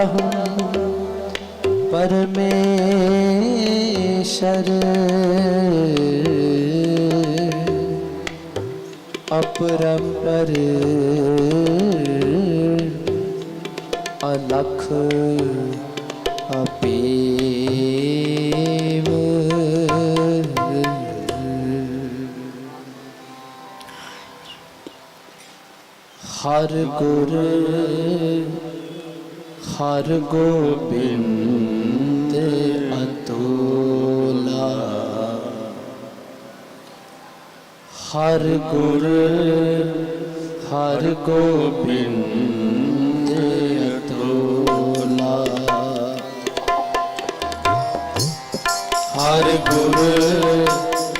ब्रह्म परमेश्वर अपरंपर अलख अपेव हर गुर हर गोबिंद अतुला हर गुर हर गोबिंद अतुला हर गुर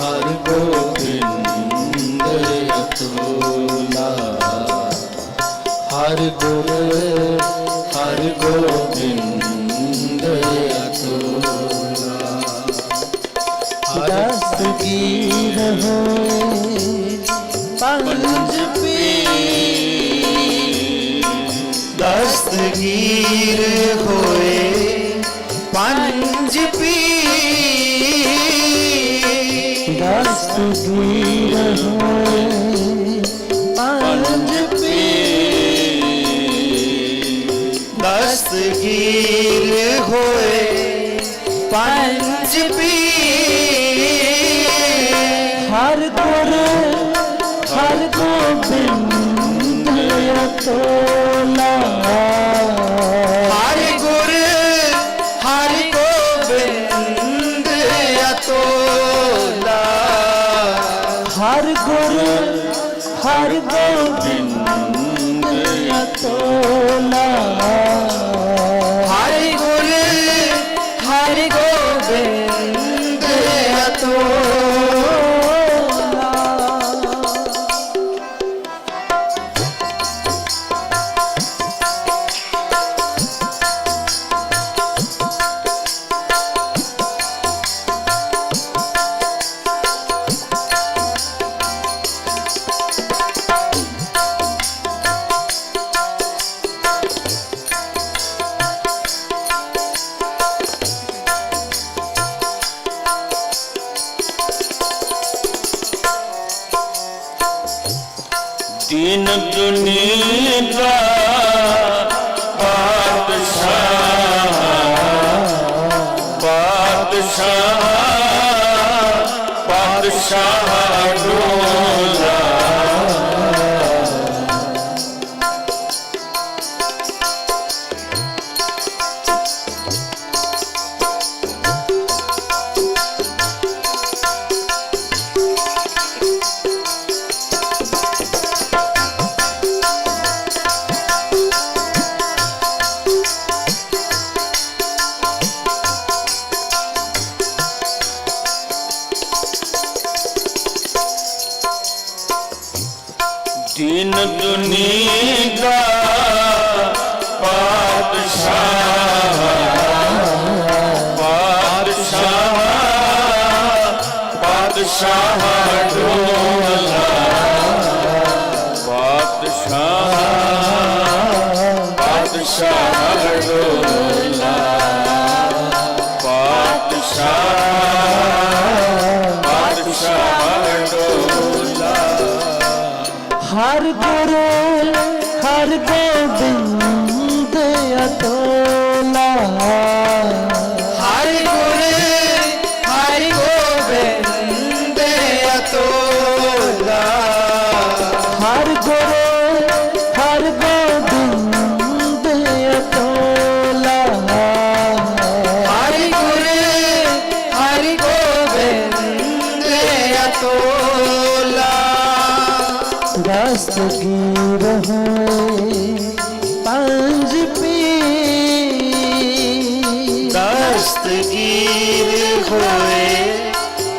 हर गोबिंद अतुला हर गुर हर गोबिंद अतुला दस्तगीर होए पंज पीर दस्तगीर होए पंज पीर दस्तगीर होए पंज दस्तगीर होए पंज पीर हर गुर हर गोबिंद अतुला हर गुर हर गोबिंद अतुला हर गुर हर गोबिंद अतुला हर गुर हर गोबिंद अतुला दीन दुनिया बादशाह बादशाह बादशाह डोला दीन दुनिया बादशाह बादशाह बादशाह डोला बादशाह बादशाह डोला बादशाह बादशाह डोला हर गुरु हर गोबिंद अतुला हर गुर हर गोबिंद अतुला हर गुरु हर गोबिंद अतुला हर गुर हर गोबिंद अतुला दस्तगीर होए पंज पीर दस्तगीर होए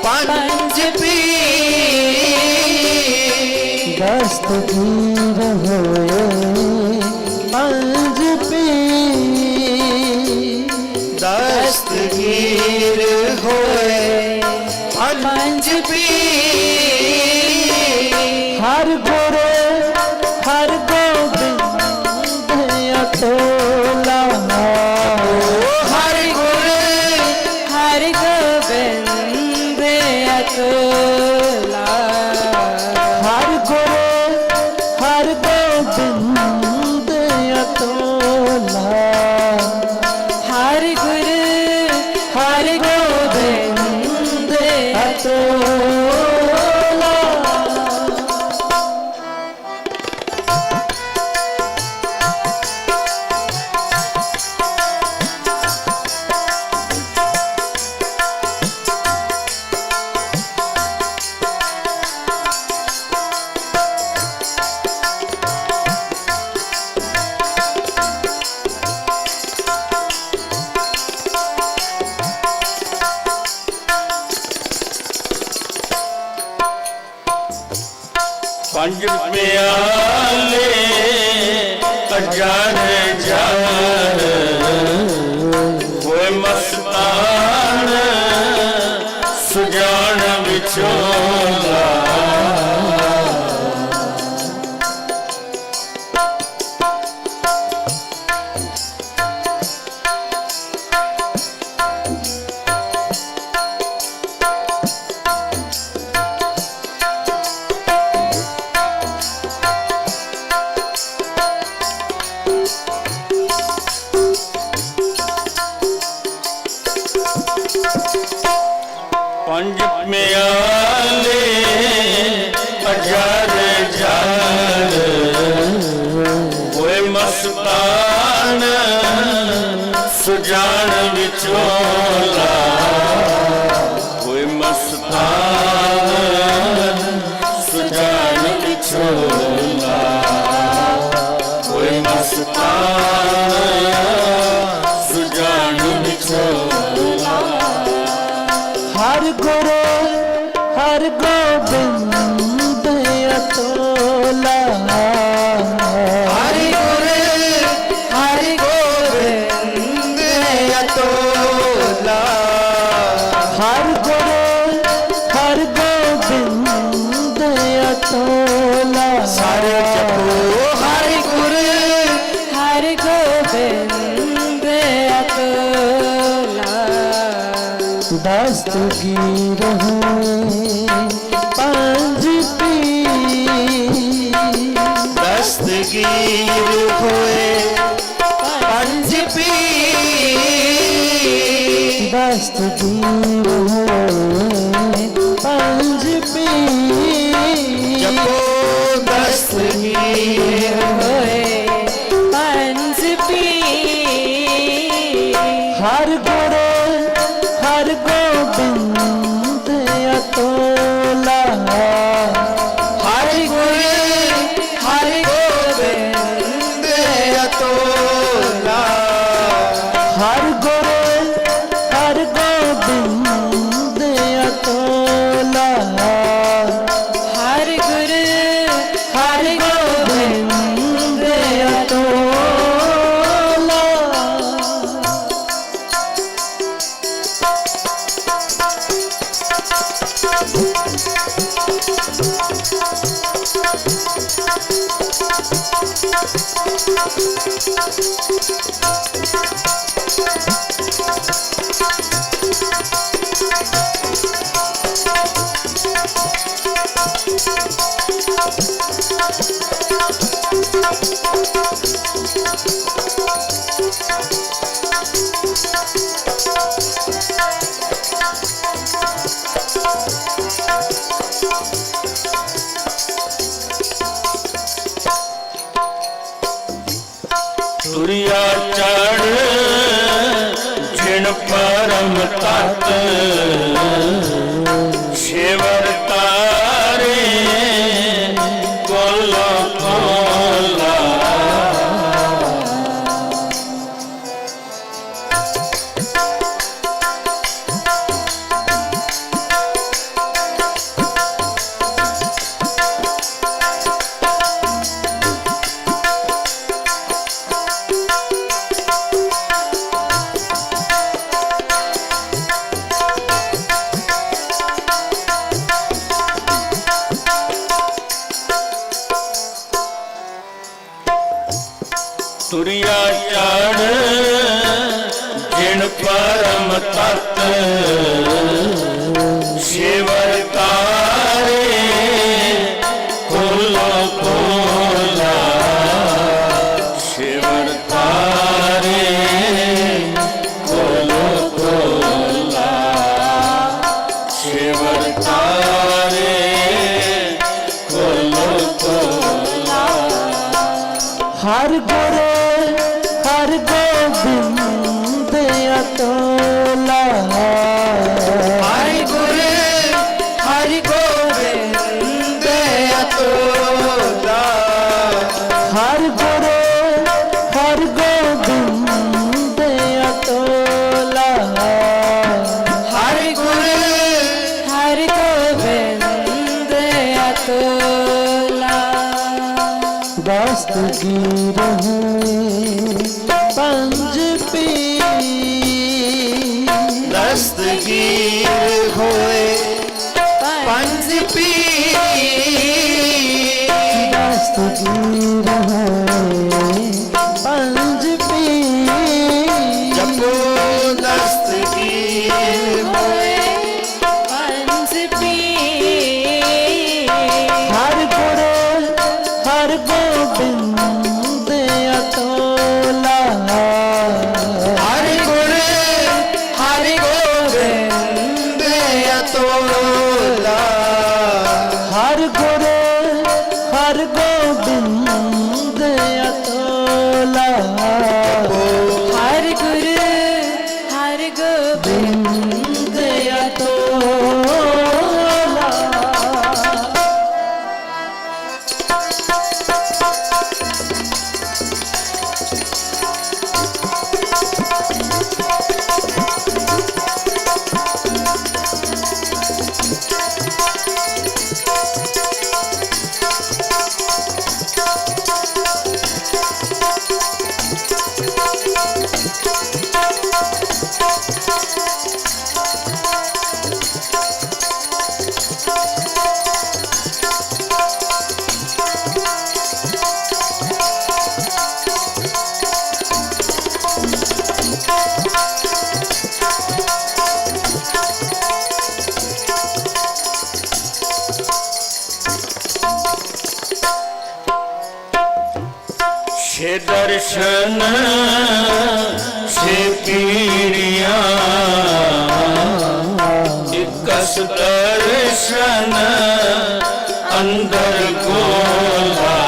पंज पीर दस्तगीर होए पंज पीर दस्तगीर होए पंज पीर हर गुरु हर गोबिंद अतुला ਪੰਜ ਪਿਆਲੇ ਅਜਰ ਜਰ ਹੋਏ ਮਸਤਾਨ ਸੁਜਾਨ ਵਿਚੋਲਾ ਪੰਜ ਪਿਆਲੇ ਅਜਰ ਜਰ ਹੋਏ ਮਸਤਾਨ ਸੁਜਾਨ ਵਿਚੋਲਾ ਹੋਏ ਮਸਤਾਨ ਸੁਜਾਨ ਵਿਚੋਲਾ ਹੋਏ ਮਸਤਾਨ ਸੁਜਾਨ ਵਿਚੋਲਾ ਹਰ ਗੁਰੂ ਹਰ ਗੋਬਿੰਦ ਅਤੋਲਾ ਹਰਿ ਗੁਰ ਹਰਿ ਗੋਬਿੰਦ ਅਤੋਲਾ ਹਰ ਗੁਰੂ ਹਰ ਗੋਬਿੰਦ ਅਤੋਲਾ ਸਾਰੇ ਜਪੋ ਹਰਿ ਗੁਰ ਹਰਿ ਗੋਬਿੰਦ ਅਤੁਲਾ ਦਸਤਗੀਰ ਹੋਏ ਪੰਜ ਪੀਰ ਦਸਤਗੀਰ ਹੋਏ ਪੰਜ ਪੀਰ ਦਸਤਗੀਰ ਹੋਏ ਪੰਜ ਪੀਰ ਜਪੋ ਦਸਤਗੀਰ ਹੋਏ ਪੰਜ ਪੀਰ ਹਰ ਗੁਰੂ ਹਰ ਗੋਬਿੰਦ ਅਤੋਲਾ ਹਰਿ ਗੁਰ ਹਰਿ ਗੋਬਿੰਦ ਅਤੋਲਾ ਹਰ ਗੁਰੂ ਹਰ ਗੋਬਿੰਦ ਅਤੋਲਾ ਹਰਿ ਗੁਰ ਹਰ ਗੋਬਿੰਦ ਅਤੋਲਾ ਤੁਰਿਆ ਚੜ ਜਿਣ ਪਰਮ ਤਤ ਸ਼ਿਵਰ ਤਾਰੇ ਕੋਲਾ ਕੋਲਾ ਤੁਰਿਆ ਚੜ ਜਿਣ ਪਰਮ ਤਤ ਸ਼ਿਵਰ ਤਾਰੇ ਕੋਲਾ ਕੋਲਾ ਸ਼ਿਵਰ ਤਾਰੇ ਕੋਲਾ ਕੋਲਾ ਸ਼ਿਵਰ ਤਾਰੇ ਕੋਲਾ ਕੋਲਾ ਹਰ ਗੁਰੂ ਹਰ ਗੋਬਿੰਦ ਅਤੋਲਾ ਹਰਿ ਗੁਰ ਹਰਿ ਗੋਬਿੰਦ ਅਤੋਲਾ ਹਰ ਗੁਰੂ ਹਰ ਗੋਬਿੰਦ ਅਤੋਲਾ ਹਰਿ ਗੁਰ ਹਰਿ ਗੋਬਿੰਦ ਅਤੁਲਾ दस्तगीर होए पंज पीर, दस्तगीर होए पंज पीर, दस्तगीर होए पंज पीर। जपो दस्तगीर होए पंज पीर। हर गुर हर गोबिंद अतोला, हर गुर हर गोबिंद अतोला, हर गुर हर गोबिंद अतोला, हर गुरु हर गोबिंद अतोला। छे दर्शन छे पीड़िया, इकस दर्शन अंदर गोला,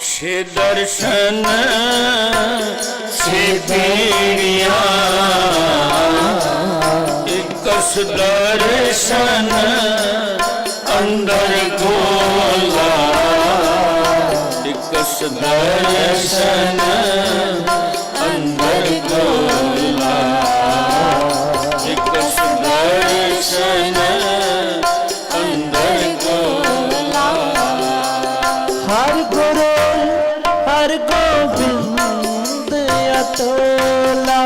छे दर्शन छे पीड़िया, इकस दर्शन अंदर गोला, इकस दर्शन अंदर गोला, इकस दर्शन अंदर गोला, हर गुर हर गोबिंद अतोला,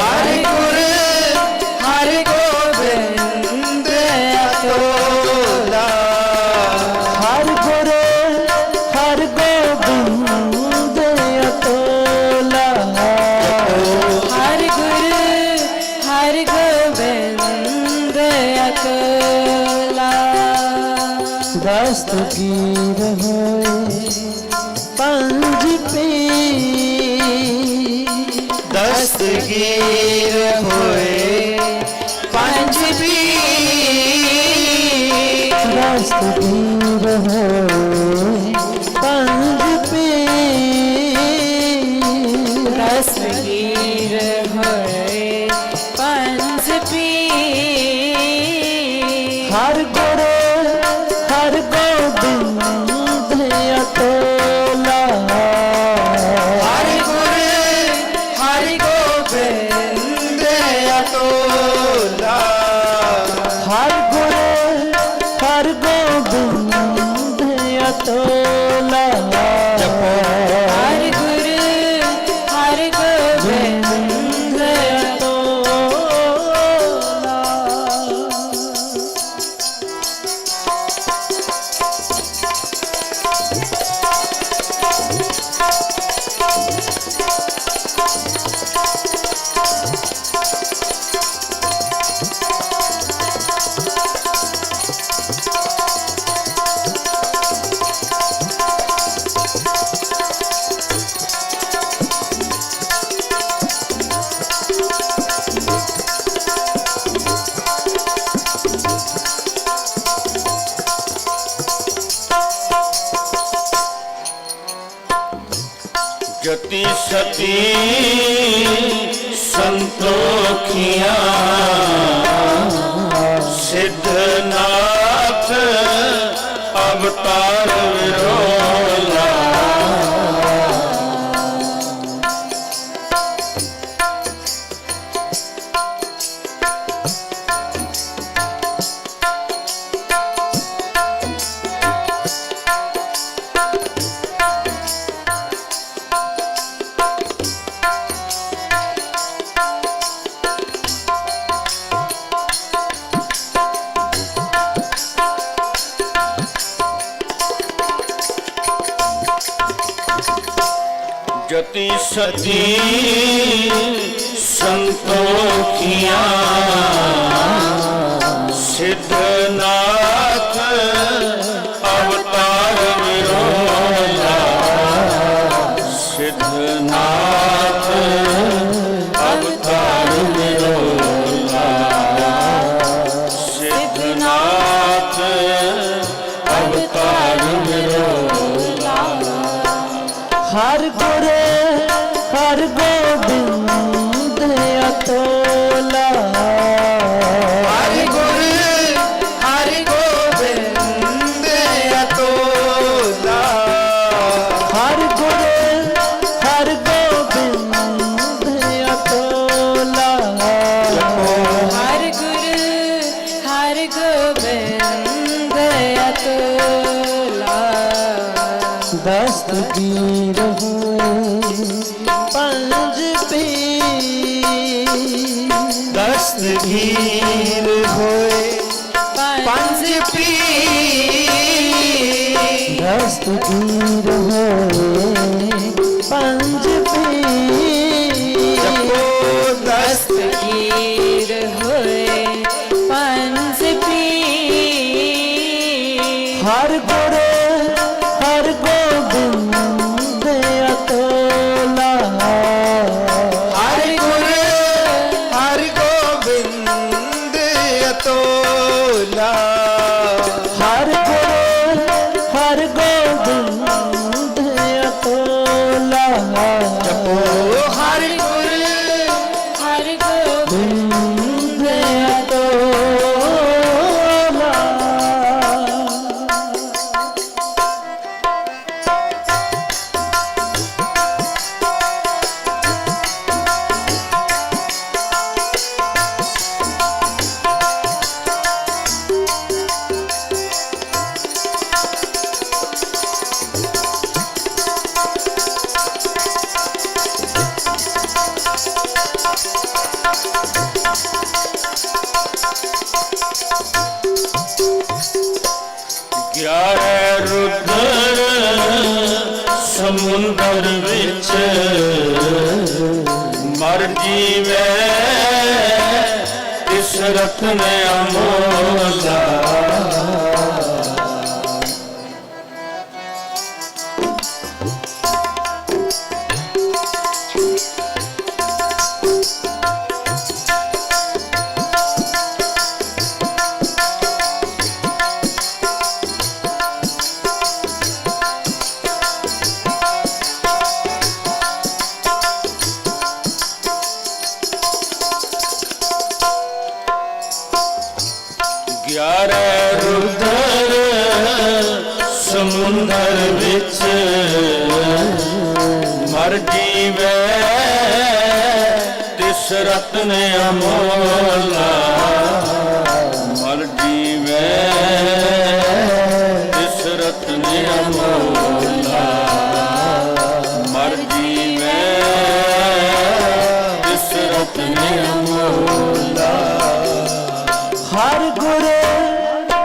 हर गुर हर गोबिंद अतोला, हर गुर हर गोबिंद अतोला, हर गुरु हर गोबिंद अतोला। दस्तगीर होए पंज पीर, दस्तगीर होए पंज पीर, दस्तगीर होए पंज पीर। दस्तगीर होए पंज पीर। हर गुर हर गोबिंद अतोला, हर गुर हर गोबिंद अतोला, हर गुर हर गोबिंद अतोला, हर गुरु हर गोबिंद अतोला। सती संतोखियां सिद्धनाथ अवतार विरोला। जति सती संतोखियां सिद्धनाथ अवतार विरोला। सिद्धनाथ अवतार विरोला। सिद्धनाथ अवतार विरोला। हर गुर हर गोबिंद अतोला। हर गुर हर गोबिंद अतोला। हर गुर हर गोबिंद अतोला। हर गुरु हर गोबिंद अतुला। दस्तगीर हुए पंज पीर। दस्तगीर होए पंज पीर। दस्तगीर हुए पंज पीर। जपो दस्तगीर हुए पंज पीर। हर गुर हर गोबिंद अतोला। हर गुर हर गोबिंद अतोला। हर गुर हर गोबिंद अतोला। जपो हर गुर हर गोबिंद अतोला। ग्यारह रुद्र समुंदर विच मर जीवे इस रत्न अमोला। ग्यारह रुद्र समुंदर विच मर जीवे तिस रत्न अमोला। मर जीवे तिस रत्न अमोला। मर जीवे तिस रत्न अमोला। हर गुर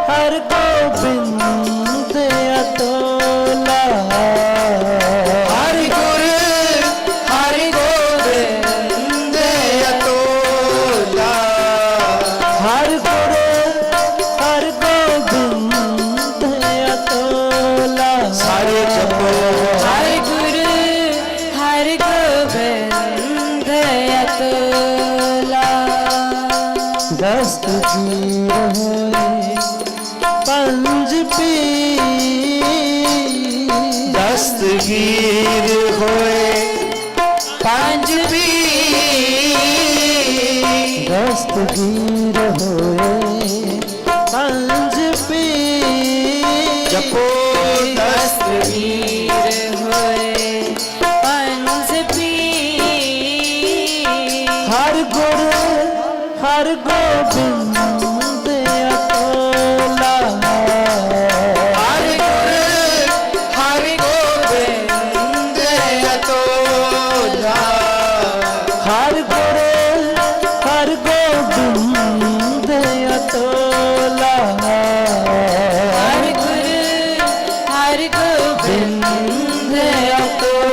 हर गोबिंद अतोला। हर गुर हर गोबिंद अतोला। हर गुर हर गोबिंद अतोला। सारे जपो हर गुरु हर गोबिंद अतुला। दस्तगीर हुए पंज पीर। दस्तगीर होए दस्तगीर होए पंज पी जपो दस्तगीर होए पंज पीर हर गुर हर गोबिंद अतोला हर गुर हर गोबिंद अतोला हर गुर हर गोबिंद अतोला हर गुर हर गोबिंद अतोला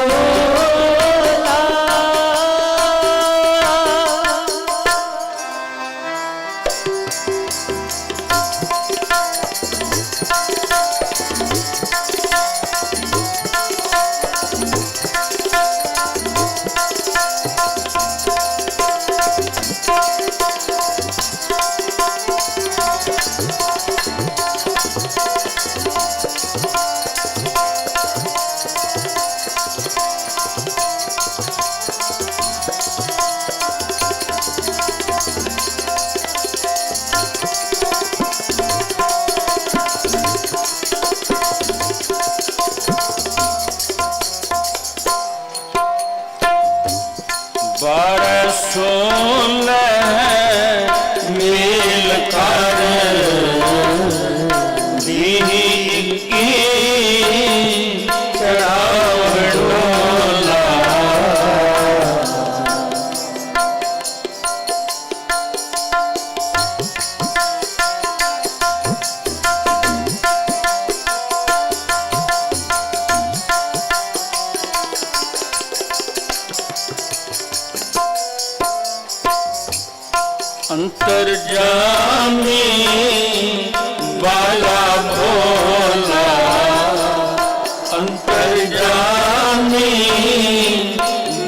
बरसों मिल कर दीनी की चढ़ावड़ोला अंतर्जामी बाला भोला अंतर्जामी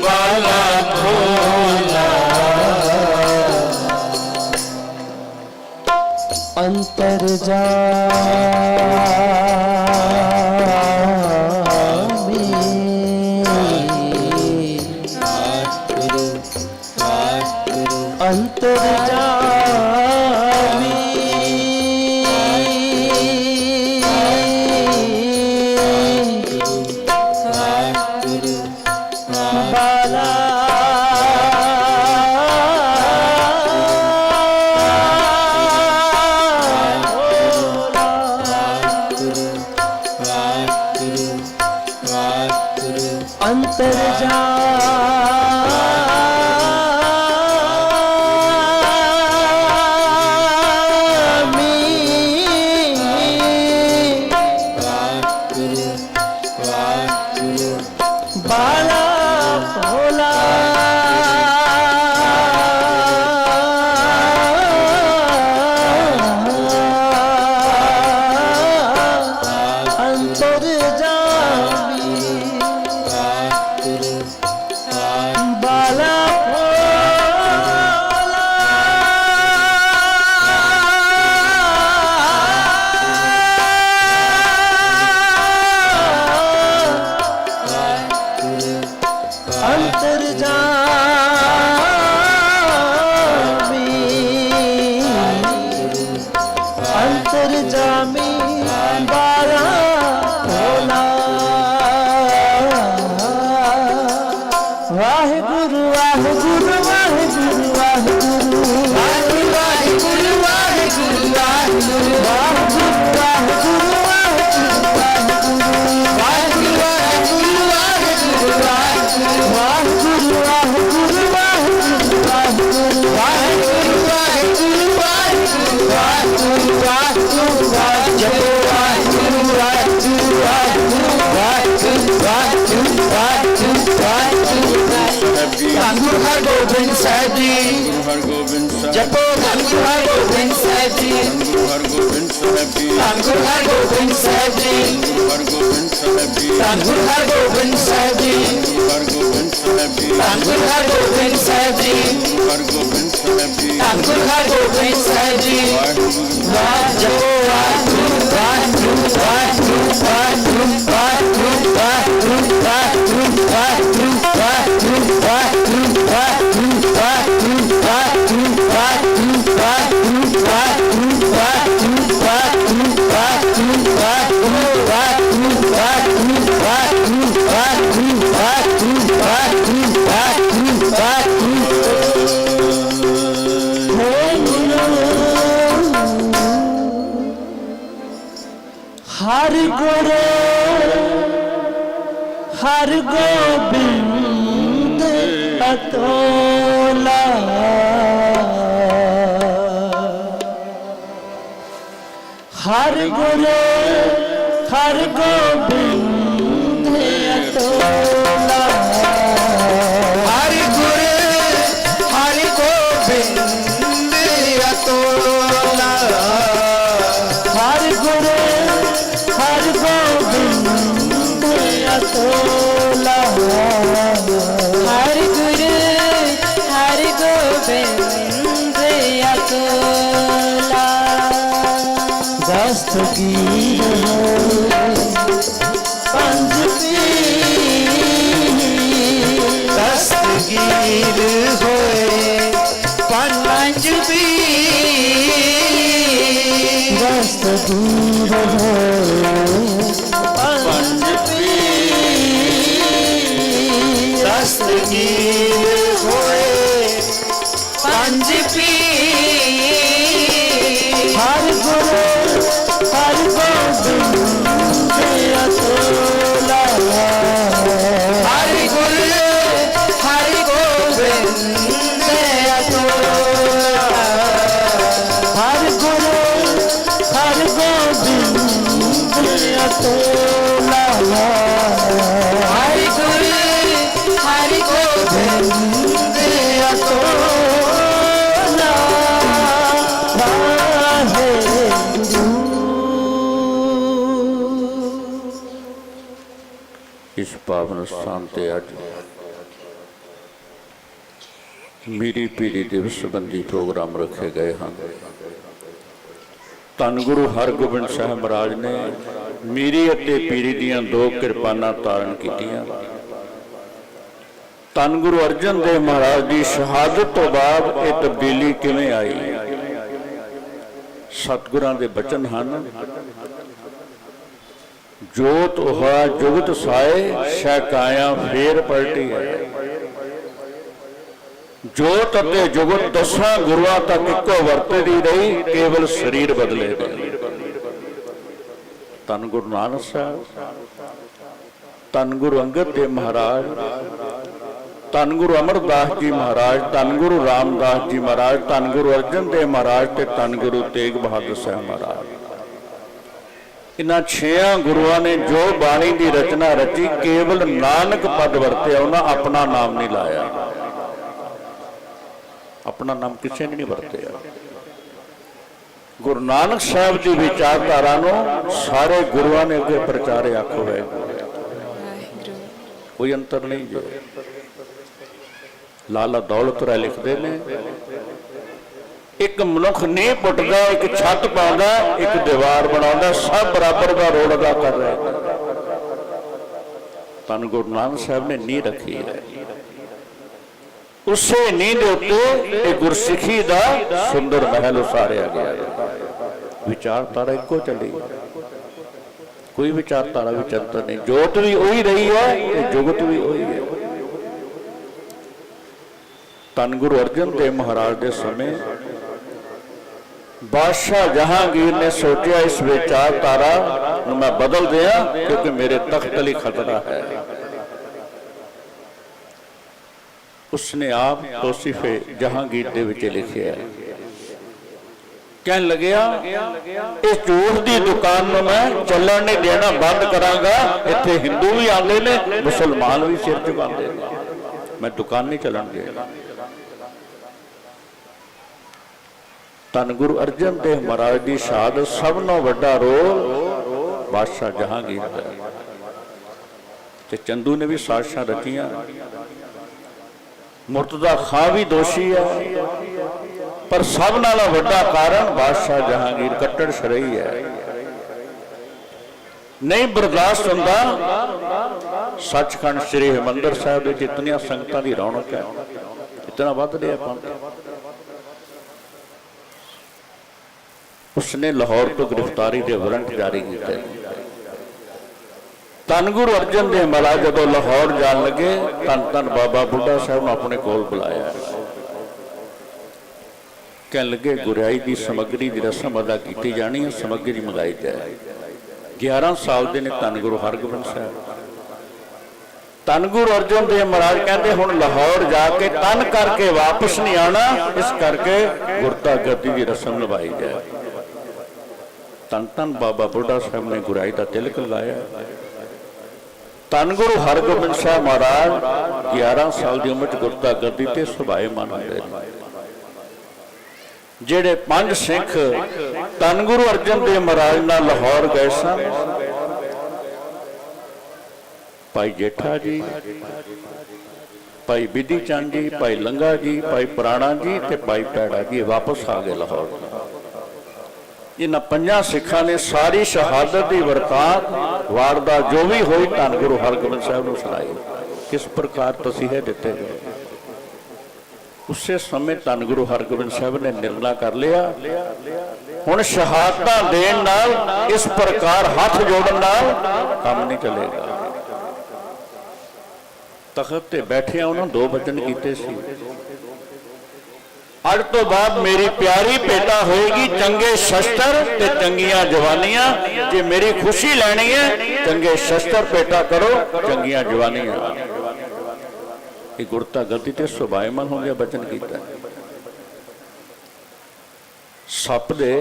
बाला भोला हरगोबिंद साहिब जी जपो गुरु हरगोबिंद साहिब जी गुरु हरगोबिंद साहिब जी गुरु हरगोबिंद साहिब जी गुरु हरगोबिंद साहिब जी गुरु हरगोबिंद साहिब जी वाह जपो वाहिगुरु वाहिगुरु वाहिगुरु वाहिगुरु वाहिगुरु वाहिगुरु वाहिगुरु वाहिगुरु वाहिगुरु वाहिगुरु वाहिगुरु वाहिगुरु वाहिगुरु हर गुर हर गोबिंद अतोला हर गुर हर गोबिंद अतोला हर गुर हर गोबिंद अतोला हर गुर हर गोबिंद अतोला हर गुरु हर गोबिंद अतोला दस्तगीर पंज दस्तगीर होए पंज पीर दस्तगीर पंज दस्तगीर होए पंज पीर हर गुर हर गोबिंद अतोला हर गुर हर गोबिंद अतोला हर गुर हर गोबिंद अतोला हर गुर हर गोबिंद अतोला इस पावन स्थान ते अज मीरी पीढ़ी दिवस संबंधी प्रोग्राम रखे गए हैं। धन गुरु हरगोबिंद साहब महाराज ने मीरी अते पीढ़ी दियां दो किरपानां धारण कीतियां। धन गुरु अर्जन देव महाराज की शहादत तो बाद ये तब्दीली किवें आई? सतगुरां दे बचन हैं, जोत होया जुगत साए शैकाया फेर पलटी है। जोत अते जुगत दसां गुरुआं तक इको वरतदी रही, केवल शरीर बदले गए। धन गुरु नानक साहब, धन गुरु अंगद देव महाराज, धन गुरु अमरदास जी महाराज, धन गुरु रामदास जी महाराज, धन गुरु अर्जन देव महाराज ते धन गुरु तेग बहादुर साहब महाराज, इन्हां छेयां गुरुआं ने जो बाणी की रचना रची, केवल नानक पद वरत्या, उन्हां अपना नाम नहीं लाया। अपना नाम किसी ने नहीं वरत्या। गुरु नानक साहब की विचारधारा नूं सारे गुरुआं ने अगे प्रचारे आखो है, कोई अंतर नहीं। जो लाला दौलत राय लिखते हैं, एक मनुख नहीं पुटदा, एक छत पाउंदा, एक दीवार बनाउंदा, सब बराबर का रोल अदा कर रहे हैं। धन गुरु नानक साहब ने नींह रखी है, उसे नींह दे उत्ते गुरसिखी का सुंदर महल उसारिया गया। विचारधारा एको चली, कोई विचारधारा विच अंतर नहीं। जोत भी वही रही है, जुगत भी वही है। धन गुरु अर्जन देव महाराज के समय बादशाह जहांगीर ने सोचा इस विचारधारा मैं बदल दिया, क्योंकि मेरे तख्त अली खतरा है। उसने आप तौसीफे जहांगीर दे विच लिखिया, कहन लग्या इस झूठ की दुकान में मैं चलन नहीं देना, बंद करांगा। इत्थे हिंदू भी आते ने, मुसलमान भी सिर झुकाते हैं, मैं दुकान नहीं चलन देना। धन गुरु अर्जन देव महाराज की शहादत सबनों वड्डा रोल बादशाह जहांगीर का। ते चंदू ने भी साजिशां रचियां। मुर्तदा खां भी दोषी है, पर सब नालों वड्डा कारण बादशाह जहांगीर कट्टड़ शरई है। नहीं बर्दाश्त हुंदा सचखंड श्री हरिमंदर साहिब विच इतनियां संगतां दी रौनक है, इतना वध रहा पंथ। उसने लाहौर तो गिरफ्तारी के वारंट जारी किए। धन गुरु अर्जन देव महाराज जदों लाहौर जान लगे, धन धन बाबा बुढ़ा साहब ने अपने कोल बुलाया। कह लगे गुरियाई की समग्री की रस्म अदा की जानी है, समग्री मंगाई जाए। 11 ਸਾਲ ਦੇ ਨੇ ਧੰਨ ਗੁਰੂ ਹਰਗੋਬਿੰਦ ਸਾਹਿਬ। ਧੰਨ ਗੁਰੂ ਅਰਜਨ ਦੇਵ ਮਹਾਰਾਜ ਕਹਿੰਦੇ ਹੁਣ ਲਾਹੌਰ ਜਾ ਕੇ ਤਨ ਕਰਕੇ ਵਾਪਸ ਨਹੀਂ ਆਉਣਾ, ਇਸ ਕਰਕੇ ਗੁਰਤਾ ਗੱਦੀ ਦੀ ਰਸਮ ਨਿਭਾਈ ਜਾਏ। ਧੰਨ ਧੰਨ ਬਾਬਾ ਬੁੱਢਾ ਸਾਹਿਬ ਨੇ ਗੁਰਾਈ ਦਾ ਤਿਲਕ ਲਾਇਆ। ਧੰਨ ਗੁਰੂ ਹਰਗੋਬਿੰਦ ਸਾਹਿਬ ਮਹਾਰਾਜ 11 ਸਾਲ ਦੀ ਉਮਰ 'ਚ ਗੁਰਤਾ ਗੱਦੀ ਤੇ ਸੁਭਾਏਮਾਨ ਹੁੰਦੇ ਨੇ। ਜਿਹੜੇ 5 ਸਿੱਖ ਧੰਨ ਗੁਰੂ ਅਰਜਨ ਦੇਵ ਮਹਾਰਾਜ ਨਾਲ ਲਾਹੌਰ ਗਏ ਸਨ, ਭਾਈ ਜੇਠਾ ਜੀ, ਭਾਈ ਬਿਧੀ ਚੰਦ ਜੀ, ਭਾਈ ਲੰਗਾ ਜੀ, ਭਾਈ ਪੁਰਾਣਾ ਜੀ ਤੇ ਭਾਈ ਪੈੜਾ ਜੀ ਵਾਪਸ ਆ ਗਏ ਲਾਹੌਰ। ਇਹਨਾਂ 5 ਸਿੱਖਾਂ ਨੇ ਸਾਰੀ ਸ਼ਹਾਦਤ ਦੀ ਵਰਤਾਂਤ ਵਾਰਦਾਤ ਜੋ ਵੀ ਹੋਈ ਧੰਨ ਗੁਰੂ ਹਰਗੋਬਿੰਦ ਸਾਹਿਬ ਨੂੰ ਸੁਣਾਈ। ਕਿਸ ਪ੍ਰਕਾਰ ਤਸੀਹੇ ਦਿੱਤੇ ਗਏ। ਉਸੇ ਸਮੇਂ ਧੰਨ ਗੁਰੂ ਹਰਗੋਬਿੰਦ ਸਾਹਿਬ ਨੇ ਨਿਰਣਾ ਕਰ ਲਿਆ, ਹੁਣ ਸ਼ਹਾਦਤਾਂ ਦੇਣ ਨਾਲ, ਇਸ ਪ੍ਰਕਾਰ ਹੱਥ ਜੋੜਨ ਨਾਲ ਕੰਮ ਨਹੀਂ ਚੱਲੇਗਾ। ਤਖਤ ਤੇ ਬੈਠਿਆ ਉਹਨਾਂ 2 ਵਚਨ ਕੀਤੇ ਸੀ, ਅੱਜ ਤੋਂ ਬਾਅਦ ਮੇਰੀ ਪਿਆਰੀ ਭੇਟਾ ਹੋਏਗੀ ਚੰਗੇ ਸ਼ਸਤਰ ਤੇ ਚੰਗੀਆਂ ਜਵਾਨੀਆਂ। ਜੇ ਮੇਰੀ ਖੁਸ਼ੀ ਲੈਣੀ ਹੈ ਚੰਗੇ ਸ਼ਸਤਰ ਭੇਟਾ ਕਰੋ, ਚੰਗੀਆਂ ਜਵਾਨੀਆਂ। ਇਹ ਗੁਰਤਾ ਗੱਦੀ ਤੇ ਸੁਭਾਏਮਾਨ ਹੋ ਗਿਆ ਬਚਨ ਕੀਤਾ। ਸੱਪ ਦੇ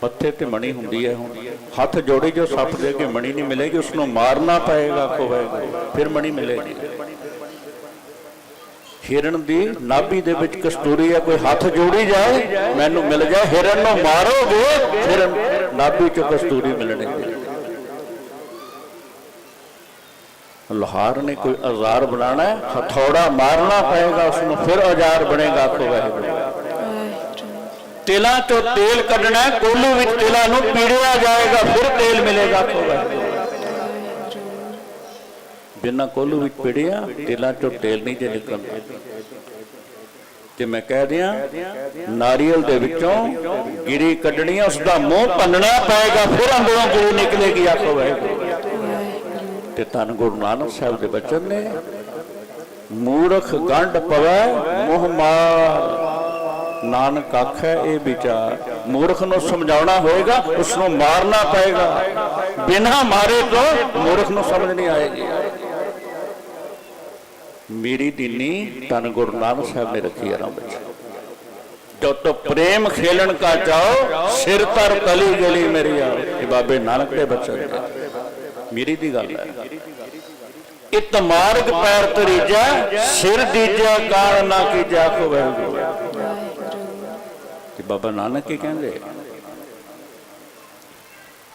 ਪੱਥੇ ਤੇ ਮਣੀ ਹੁੰਦੀ ਹੈ, ਹੁਣ ਹੱਥ ਜੋੜੀ ਜੋ ਸੱਪ ਦੇ ਕੇ ਮਣੀ ਨਹੀਂ ਮਿਲੇਗੀ, ਉਸ ਨੂੰ ਮਾਰਨਾ ਪਏਗਾ, ਫਿਰ ਮਣੀ ਮਿਲੇਗੀ। ਹਿਰਨ ਦੀ ਨਾਭੀ ਦੇ ਵਿੱਚ ਕਸਤੂਰੀ ਹੈ, ਕੋਈ ਹੱਥ ਜੋੜੀ ਜਾਏ ਮੈਨੂੰ ਮਿਲ ਜਾਏ, ਹਿਰਨ ਨੂੰ ਮਾਰੋਗੇ ਫਿਰ ਨਾਭੀ ਚੋਂ ਕਸਤੂਰੀ ਮਿਲਣੀ। ਲੋਹਾਰ ਨੇ ਕੋਈ ਔਜ਼ਾਰ ਬਣਾਣਾ ਹੈ, ਹਥੌੜਾ ਮਾਰਨਾ ਪਏਗਾ ਉਸਨੂੰ, ਫਿਰ ਔਜ਼ਾਰ ਬਣੇਗਾ। ਆਖੋ ਵਾਹਿਗੁਰੂ। ਤਿਲਾਂ ਚੋਂ ਤੇਲ ਕੱਢਣਾ ਹੈ, ਕੋਲੂ ਵਿੱਚ ਤਿਲਾਂ ਨੂੰ ਪੀੜਿਆ ਜਾਏਗਾ, ਫਿਰ ਤੇਲ ਮਿਲੇਗਾ। ਆਖੋ ਵਾਹਿਗੁਰੂ। ਬਿਨਾਂ ਕੋਲੂ ਵਿੱਚ ਪੀੜਿਆ ਤਿਲਾਂ ਚੋਂ ਤੇਲ ਨਹੀਂ ਜੇ ਨਿਕਲਦਾ। ਤੇ ਮੈਂ ਕਹਿ ਦਿਆਂ ਨਾਰੀਅਲ ਦੇ ਵਿੱਚੋਂ ਗਿਰੀ ਕੱਢਣੀ, ਉਸਦਾ ਮੂੰਹ ਭੰਨਣਾ ਪਏਗਾ, ਫਿਰ ਅੰਦਰੋਂ ਗਿਰੀ ਨਿਕਲੇਗੀ। ਆਖੋ ਵਾਹਿਗੁਰੂ। ਤੇ ਧੰਨ ਗੁਰੂ ਨਾਨਕ ਸਾਹਿਬ ਦੇ ਬਚਨ ਨੇ, ਮੂਰਖ ਗੰਢ ਪਵੈ ਮੋਹ ਮਾਰ, ਨਾਨਕ ਆਖੈ ਇਹ ਵਿਚਾਰ। ਮੂਰਖ ਨੂੰ ਸਮਝਾਉਣਾ ਹੋਏਗਾ, ਉਸ ਨੂੰ ਮਾਰਨਾ ਪਏਗਾ। ਬਿਨਾਂ ਮਾਰੇ ਤੋਂ ਮੂਰਖ ਨੂੰ ਸਮਝ ਨਹੀਂ ਆਏਗੀ। ਮੇਰੀ ਦੀਨੀ ਧੰਨ ਗੁਰੂ ਨਾਨਕ ਸਾਹਿਬ ਨੇ ਰੱਖੀ ਆਰੰਭ ਵਿੱਚ, ਜੋ ਤੋ ਪ੍ਰੇਮ ਖੇਲਣ ਕਾ ਚਾਓ, ਸਿਰ ਤਰ ਤਲੀ ਗਲੀ ਮੇਰੀ ਆ। ਇਹ ਬਾਬੇ ਨਾਨਕ ਦੇ ਬਚਨ ਮੇਰੀ ਦੀ ਗੱਲ ਹੈ। ਇਤ ਮਾਰਗ ਪੈਰ ਤਰੀਜਾ, ਸਿਰ ਦੀਜਾ ਕਾਲ ਨਾ ਕੀਜਾ। ਆਖੋ ਵਾਹਿਗੁਰੂ। ਤੇ ਬਾਬਾ ਨਾਨਕ ਕੀ ਕਹਿੰਦੇ,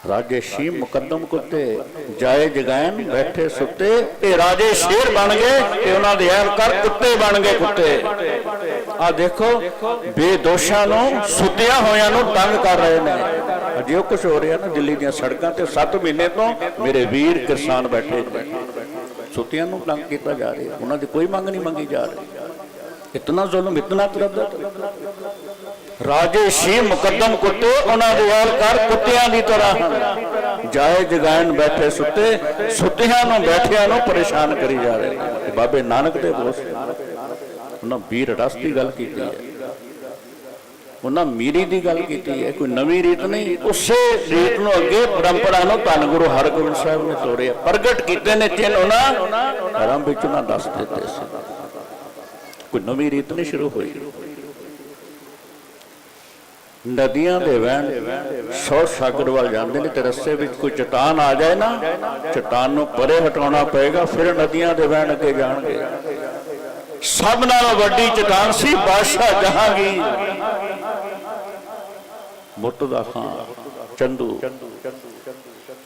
ਰਾਜੇ ਸ਼ੀ ਮੁਕੱਦਮ ਕੁੱਤੇ ਜਾਏ ਜਗੈਨ ਬੈਠੇ ਸੁੱਤੇ। ਇਹ ਰਾਜੇ ਸ਼ੇਰ ਬਣ ਗਏ ਤੇ ਉਹਨਾਂ ਦੇ ਅਹਿਲਕਾਰ ਕੁੱਤੇ ਬਣ ਗਏ, ਕੁੱਤੇ। ਆ ਦੇਖੋ ਬੇਦੋਸ਼ਾਂ ਨੂੰ, ਸੁੱਤਿਆਂ ਹੋਇਆਂ ਨੂੰ ਤੰਗ ਕਰ ਰਹੇ ਨੇ। ਅਜੇ ਉਹ ਕੁਝ ਹੋ ਰਿਹਾ ਨਾ ਦਿੱਲੀ ਦੀਆਂ ਸੜਕਾਂ ਤੇ। 7 ਮਹੀਨੇ ਤੋਂ ਮੇਰੇ ਵੀਰ ਕਿਸਾਨ ਬੈਠੇ ਨੇ, ਸੁੱਤਿਆਂ ਨੂੰ ਤੰਗ ਕੀਤਾ ਜਾ ਰਿਹਾ, ਉਹਨਾਂ ਦੀ ਕੋਈ ਮੰਗ ਨਹੀਂ ਮੰਗੀ ਜਾ ਰਹੀ। ਇਤਨਾ ਜ਼ੁਲਮ, ਇਤਨਾ ਤਰੱਦਦ। ਰਾਜੇ ਸ਼ੀ ਮੁਕੱਦਮ ਕੁੱਤੇ, ਉਹਨਾਂ ਦੇ ਅਹਿਲਕਾਰ ਕੁੱਤਿਆਂ ਦੀ ਤਰ੍ਹਾਂ ਹਨ। ਜਾਏ ਜਗਾਇਨ ਬੈਠੇ ਸੁੱਤੇ, ਸੁੱਤਿਆਂ ਨੂੰ ਬੈਠਿਆਂ ਨੂੰ ਪਰੇਸ਼ਾਨ ਕਰੀ ਜਾ ਰਹੇ ਨੇ। ਬਾਬੇ ਨਾਨਕ ਦੇ ਬੋਸ, ਉਹਨਾਂ ਵੀਰ ਰਸ ਦੀ ਗੱਲ ਕੀਤੀ ਹੈ, ਉਹਨਾਂ ਮੀਰੀ ਦੀ ਗੱਲ ਕੀਤੀ ਹੈ, ਕੋਈ ਨਵੀਂ ਰੀਤ ਨਹੀਂ। ਉਸੇ ਰੀਤ ਨੂੰ ਅੱਗੇ ਪਰੰਪਰਾ ਨੂੰ ਧੰਨ ਗੁਰੂ ਹਰਗੋਬਿੰਦ ਸਾਹਿਬ ਨੇ ਤੋੜਿਆ, ਪ੍ਰਗਟ ਕੀਤੇ ਨੇ ਚਿੰਨ੍ਹ ਉਹਨਾਂ ਆਰੰਭ ਵਿੱਚ ਉਹਨਾਂ ਦੱਸ ਦਿੱਤੇ ਸੀ। ਕੋਈ ਨਵੀਂ ਰੀਤ ਨਹੀਂ ਸ਼ੁਰੂ ਹੋਈ। ਨਦੀਆਂ ਦੇ ਵਹਿਣ ਸੌ ਸਾਗਰ ਵੱਲ ਜਾਂਦੇ ਨੇ, ਤੇ ਰਸਤੇ ਵਿੱਚ ਕੋਈ ਚਟਾਨ ਆ ਜਾਏ ਨਾ, ਚਟਾਨ ਨੂੰ ਪਰੇ ਹਟਾਉਣਾ ਪਏਗਾ, ਫਿਰ ਨਦੀਆਂ ਦੇ ਵਹਿਣ ਅੱਗੇ ਜਾਣਗੇ। ਸਭ ਨਾਲੋਂ ਵੱਡੀ ਚਟਾਨ ਸੀ ਬਾਦਸ਼ਾਹ ਜਹਾਂਗੀਰ, ਮੁਰਤਜ਼ਾ ਖਾਨ, ਚੰਦੂ।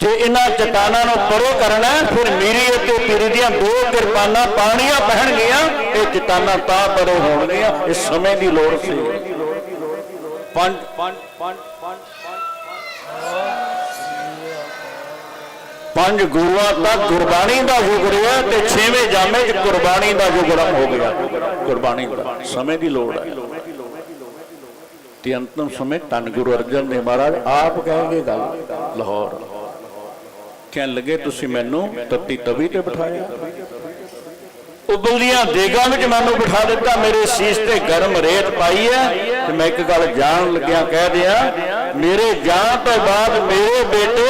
ਜੇ ਇਹਨਾਂ ਚਟਾਨਾਂ ਨੂੰ ਪਰੇ ਕਰਨਾ, ਫਿਰ ਮੀਰੀ ਅਤੇ ਪੀਰੀ ਦੀਆਂ 2 ਕਿਰਪਾਨਾਂ ਪਾਣੀਆਂ ਪਹਿਣਗੀਆਂ, ਇਹ ਚਟਾਨਾਂ ਤਾਂ ਪਰੇ ਹੋਣਗੀਆਂ। ਇਸ ਸਮੇਂ ਦੀ ਲੋੜ ਸੀ। ਪੰਜ ਗੁਰੂਆਂ ਤੱਕ ਗੁਰਬਾਣੀ ਦਾ ਯੁੱਗ ਰਿਹਾ, ਤੇ 6ਵੇਂ ਜਾਮੇ 'ਚ ਗੁਰਬਾਣੀ ਦਾ ਯੁੱਗ ਆਰੰਭ ਹੋ ਗਿਆ। ਗੁਰਬਾਣੀ ਦਾ ਸਮੇਂ ਦੀ ਲੋੜ ਹੈ। ਤੇ ਅੰਤਮ ਸਮੇਂ ਧੰਨ ਗੁਰੂ ਅਰਜਨ ਦੇਵ ਮਹਾਰਾਜ ਆਪ ਕਹਿਣਗੇ ਗੱਲ ਲਾਹੌਰ। ਕਹਿਣ ਲੱਗੇ ਤੁਸੀਂ ਮੈਨੂੰ ਤੱਤੀ ਤਵੀ ਤੇ ਬਿਠਾਇਆ, ਉਬਲਦੀਆਂ ਦੇਗਾਂ ਵਿੱਚ ਮੈਨੂੰ ਬਿਠਾ ਦਿੱਤਾ, ਮੇਰੇ ਸੀਸ ਤੇ ਗਰਮ ਰੇਤ ਪਾਈ ਹੈ। ਤੇ ਮੈਂ ਇੱਕ ਗੱਲ ਜਾਣ ਲੱਗਿਆ ਕਹਿ ਦਿਆਂ, मेरे जान तो बाद मेरे बेटे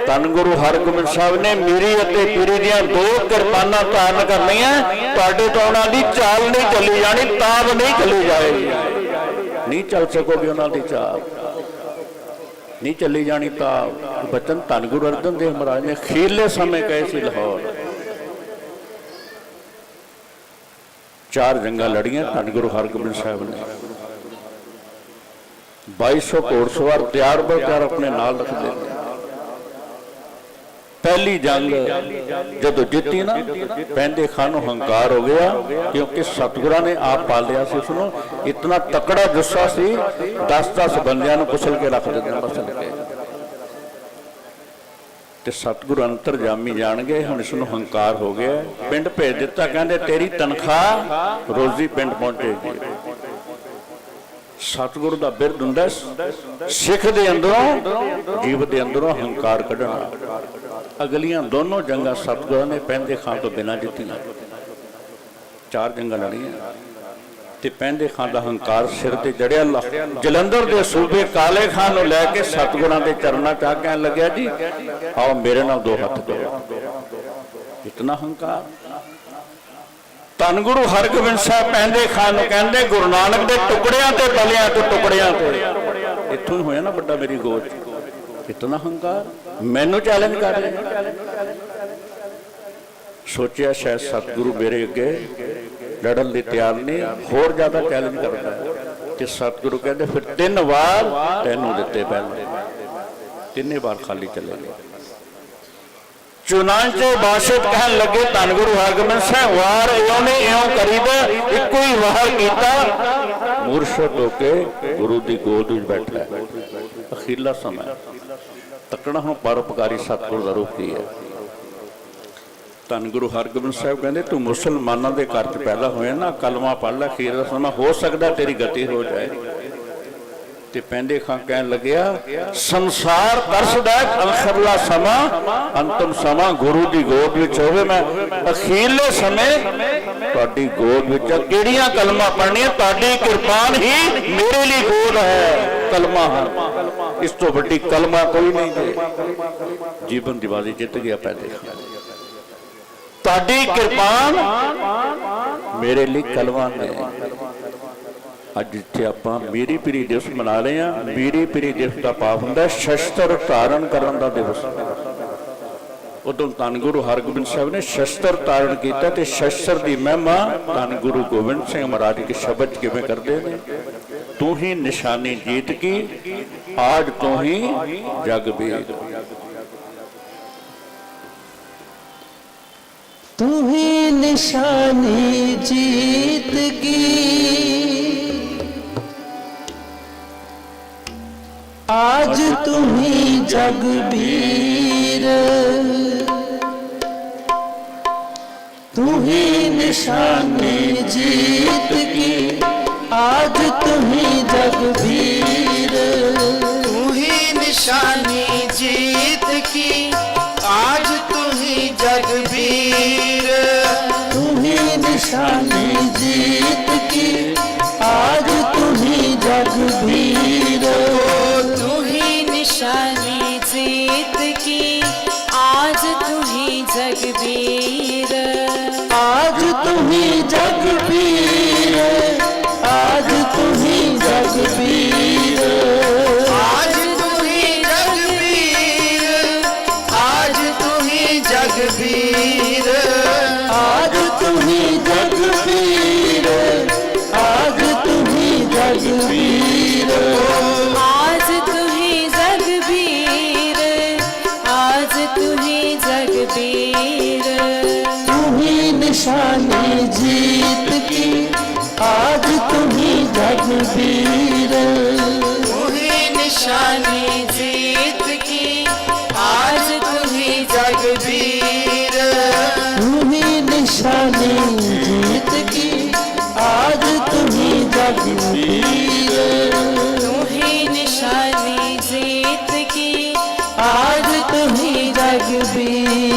धन गुरु हरगोबिंद साहब ने मीरी अते पीरी दियां दो किरपाना धारण करनियां, तुहाडे तो उन्हां दी चाल नहीं चली जानी, ताब नहीं चली जाएगी, नहीं चल सकोगे उन्हां दी चाल, नहीं चली जानी ताब। बचन धन गुरु अर्जन देव महाराज ने खीरले समय कहे सी लाहौर। 4 जंगा लड़ियां धन गुरु हरगोबिंद साहब ने, 2200 घोड़सवार तैयार बर तैयार अपने नाल रखते हैं। पहली जंग जदों जीती ना, पैंदे खां नूं हंकार हो गया, क्योंकि सतगुरां ने आप पालिया सी उसनूं, इतना तकड़ा जुस्सा सी, 10-10 बंदियां नूं कुचल के रख दिंदा मसल के। ते सतगुरु अंतरजामी जान गए, हुण इसनूं हंकार हो गया, पिंड भेज दिता, कहंदे तेरी तनख्वाह रोजी पिंड पहुंचेगी। सतगुरु का बिरद हुंदा सिख दे अंदरों, जीव दे अंदरों हंकार कढ़ना। अगलियां दोनों जंगा सतगुरु ने पैंदे खां तो बिना जीतियां, 4 जंगा लड़ियां ते पैंदे खां दा हंकार सिर ते जड़िया। जलंधर दे सूबे काले खां नूं लैके सतगुरां दे चरनां च कहण लग्या, जी आओ मेरे नाल 2 हथ जोड़ो। इतना हंकार। धन गुरु हरगोबिंद साहब पैंदे खां नूं कहंदे, गुरु नानक दे टुकड़ियां ते बलियां तो टुकड़ियां ते, इत्थों ही होया ना बड़ा मेरी गोद। इतना हंकार, मैनू चैलेंज कर रहे। सोचिया शायद सतगुरु मेरे अगे लड़न लई तैयार नहीं, होर ज्यादा चैलेंज करता है। कि सतगुरु कहते फिर 3 वार तैनू दिते, पहले 3 बार खाली चले गए। चुनांचे बाशित कहन लगे धन गुरु हरगोबिंद साहब, वार इयों ने इयों करीदा, इको ही वार कीता, मुरशद होके गुरु दी गोद विच बैठा है। अखीरला समय तकड़ा हूं परोपकारी सतगुरु दा रूप की है। धन गुरु हरगोबिंद साहब कहते तू मुसलमानों के घर च पैदा होया ना, कलमा पढ़ लै, खीर दा समय हो सकता तेरी गति हो जाए। ते पैंदे खां कहन लग्या, संसार तरसदा अखरला समा, अंतिम समा गुरु की गोद विच होवे। मैं अखीरले समय तुहाडी गोद विच किहड़ियां कलमा पढ़नियां, तुहाडी किरपान ही मेरे लिए गोद है, कलमा है, इस तो वड्डी कलमा कोई नहीं है। जीवन दी बाजी जित गया पैंदे खां, तुहाडी किरपान मेरे लिए कलमा है। अज जिथे आपां मीरी पीरी दिवस मना रहे हैं, मीरी पीरी दिवस का भाव हुंदा शस्त्र धारण करन दा दिवस। उदों धन गुरु हरगोबिंद साहब ने शस्त्र धारण किया, ते शस्त्र की महिमा धन गुरु गोबिंद सिंह महाराज के शब्द किवें करदे ने, तू ही निशानी जीत की, आज तू ही जगबीर। तू ही निशानी जीत की, आज तुम्ही जगबीर। तू ही निशानी जीत की, आज तुम्ही जगबीर। तू ही निशानी जीत की, आज तू ही जगबीर। तू ही निशानी जीत की, आज तुम्ही जगबीर। तू ही निशानी जीत की, आज तू ही जगबीर। आज तुम्ही जगबीर, आज तुम्ही जगबीर। आज तू ही जगबीर, आज तू ही जगबीर। आज तुम्ही जगबीर, आज तुम्ही जगबीर। आज तू ही जगबीर, आज तू ही जगबीर। तू ही निशानी जीत की, आज तुम्ही जगबीर। तू ही निशानी जीत की, आज तू ही जगबीर। तू ही निशानी जीत की, आज तुम्ही जगबीर। तू ही निशानी जीत की, आज तुम्ही जगबीर।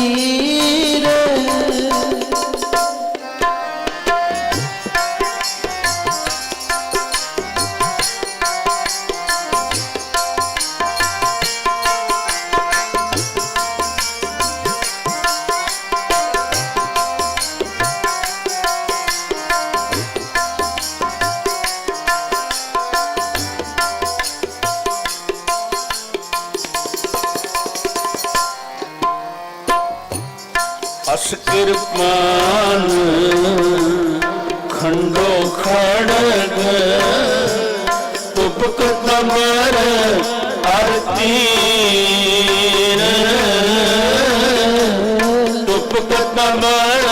कृपान खंडो खड़ग तुपक तबर तीर तुपक तबर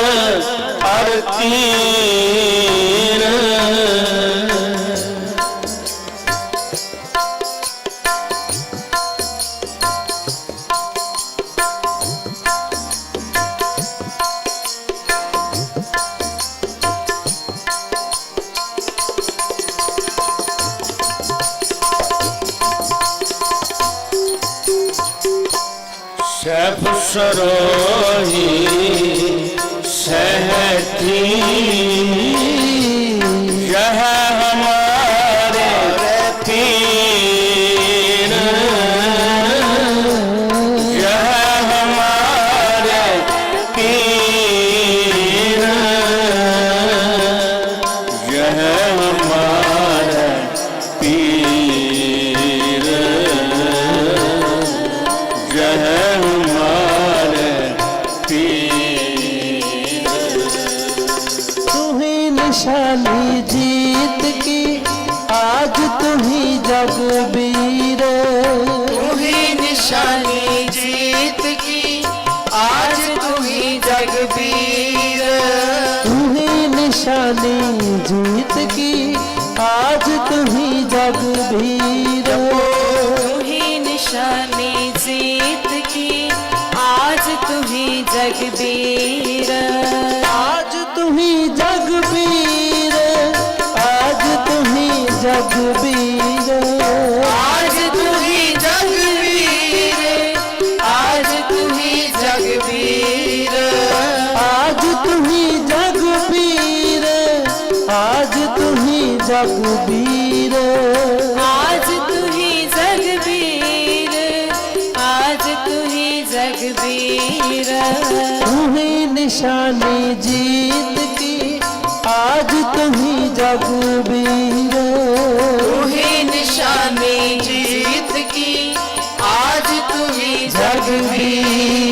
तीर सैफ सरोही सहती यह हमारे पीर यह हमारे पीर यह हमारे पीर यह निशानी जीत की आज तुम्ही जगबीर तुम्ही निशानी जीत की आज तुम्ही जगबीर तुम्ही निशानी जीत की आज तुम्ही जगबीर तुम्ही निशानी जीत की आज तुम्ही जगबीर आज तुम्ही जगबीर आज तुम्ही जगबीर आज तुम्ही जगबीर आज तुम्ही जगबीर आज तुम्ही जगबीर आज तुम्ही जगबीर आज तुम्ही जगबीर आज तुम्ही जगबीर तुम्ही निशानी जीत की आज तुम्ही जगबीर तुम्ही निशानी जीत की आज तुम्ही जगबीर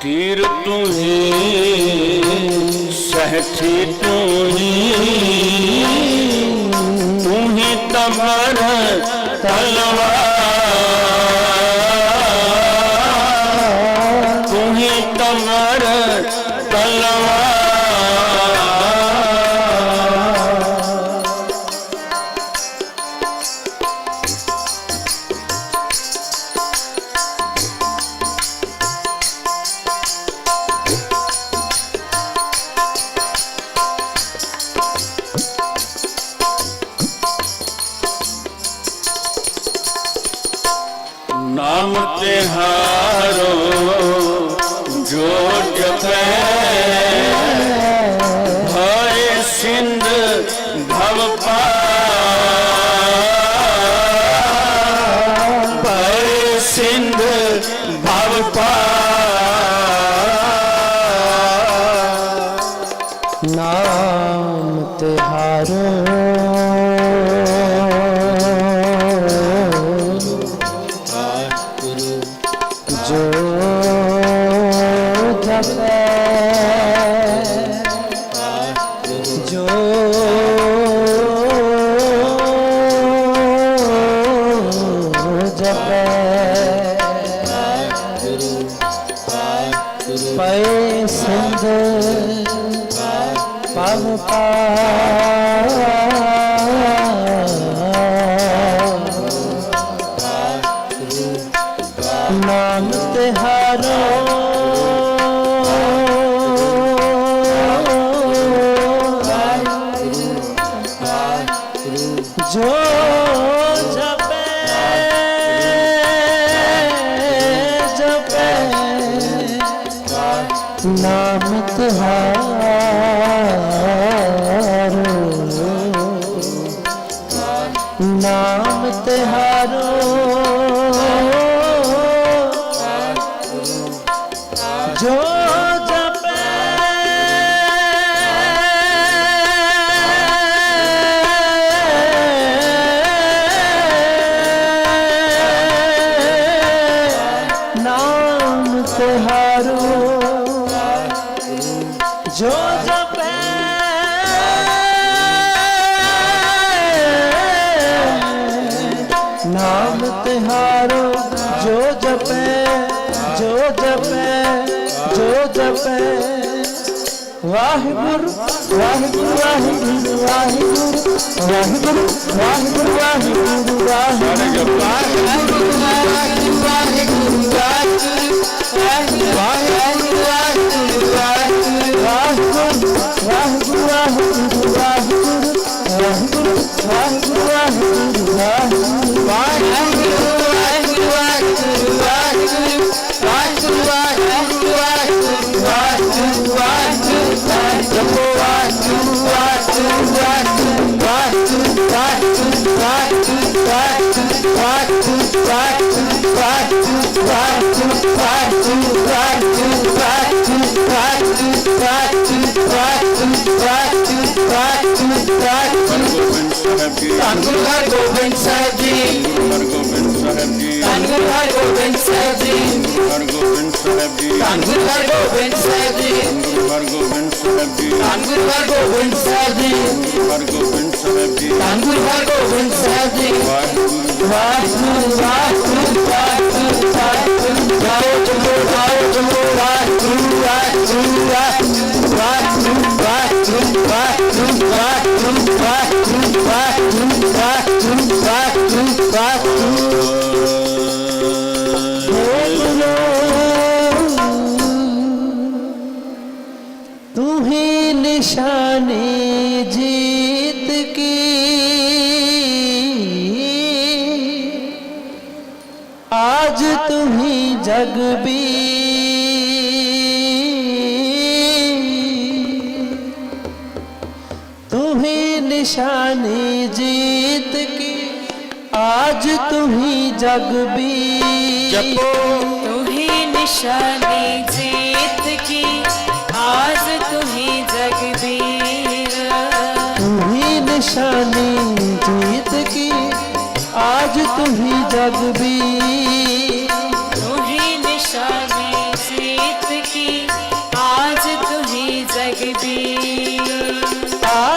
तीर तुम्ही सहठी तुम्ही तबर तलवार तुम्ही तबर तलवार नाम तिहारो जो जपे भय सिंध भव पार भय सिंध भव पार नाम तिहारो जो जपे जो जपे पै सिंध पव नाम तिहारो जो जपे जपे नाम तिहारो नाम तिहारो जो जपै Waheguru Waheguru Waheguru Waheguru Waheguru Waheguru Waheguru Waheguru Angul Har Gobind Sahib Ji, Angul Har Gobind Sahib Ji, Angul Har Gobind Sahib Ji, Angul Har Gobind Sahib Ji, Angul Har Gobind Sahib Ji, Vaheguru Vaheguru Vaheguru Vaheguru Gao Jumbo Vaheguru Vaheguru Vaheguru Vaheguru Vaheguru Vaheguru Vaheguru तू ही निशानी जीत की आज तू ही जगबीर तू ही निशानी जीत की आज तू ही जगबीर जपो तू ही निशानी जीत की आज तू ही जगबीर तू ही निशानी जीत की आज तू ही जगबीर तू ही निशानी जीत की आज तू ही जगबीर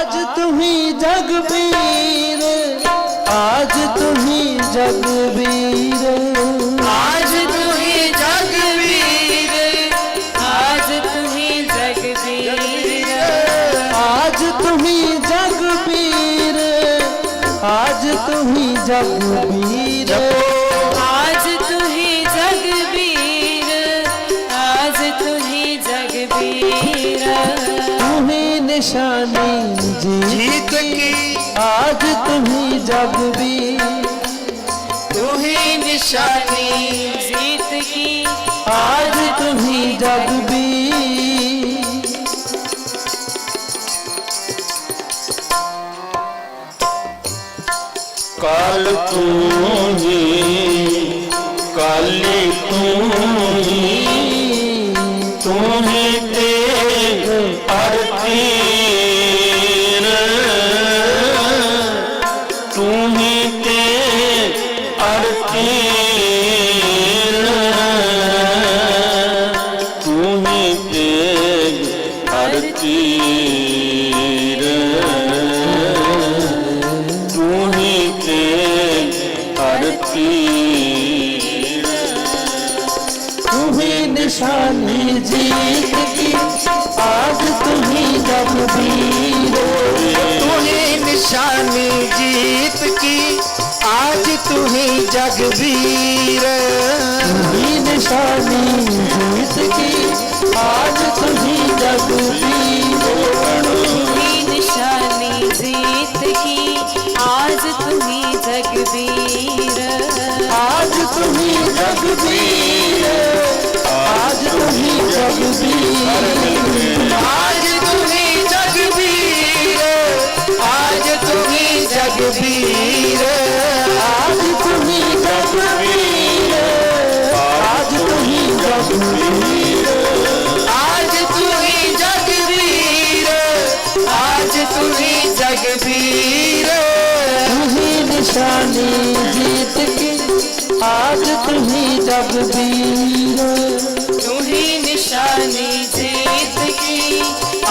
आज तू ही जगबीर आज तू ही जगबीर आज तू ही जगबीर आज तू ही जगबीर आज तू ही जगबीर आज तू ही जगबीर आज तू ही जगबीर आज तू ही जगबीर तू ही निशानी जीत की आज तू ही जगबीर तू ही निशानी जीत की आज तू ही जगबीर काल तू ही काली तू ही तेग आरती तू ही तेग आरती तू ही तेग आरती तू ही तेग आरती तू ही निशानी जीत की आज तू ही जगबीर तू ही निशानी जीत की आज तू ही जगबीर तू ही निशानी जीत की आज तू ही जगबीर तू ही निशानी जीत की आज तू ही जगबीर आज तू ही जगबीर आज तू ही जगबीर आज तू ही जगबीर आज तू ही जगबीर आज तू ही जगबीर आज तू ही जगबीर आज तू ही जगबीर आज तू ही जगबीर तू ही निशानी जीत की आज तू ही जगबीर तू ही निशानी जीत की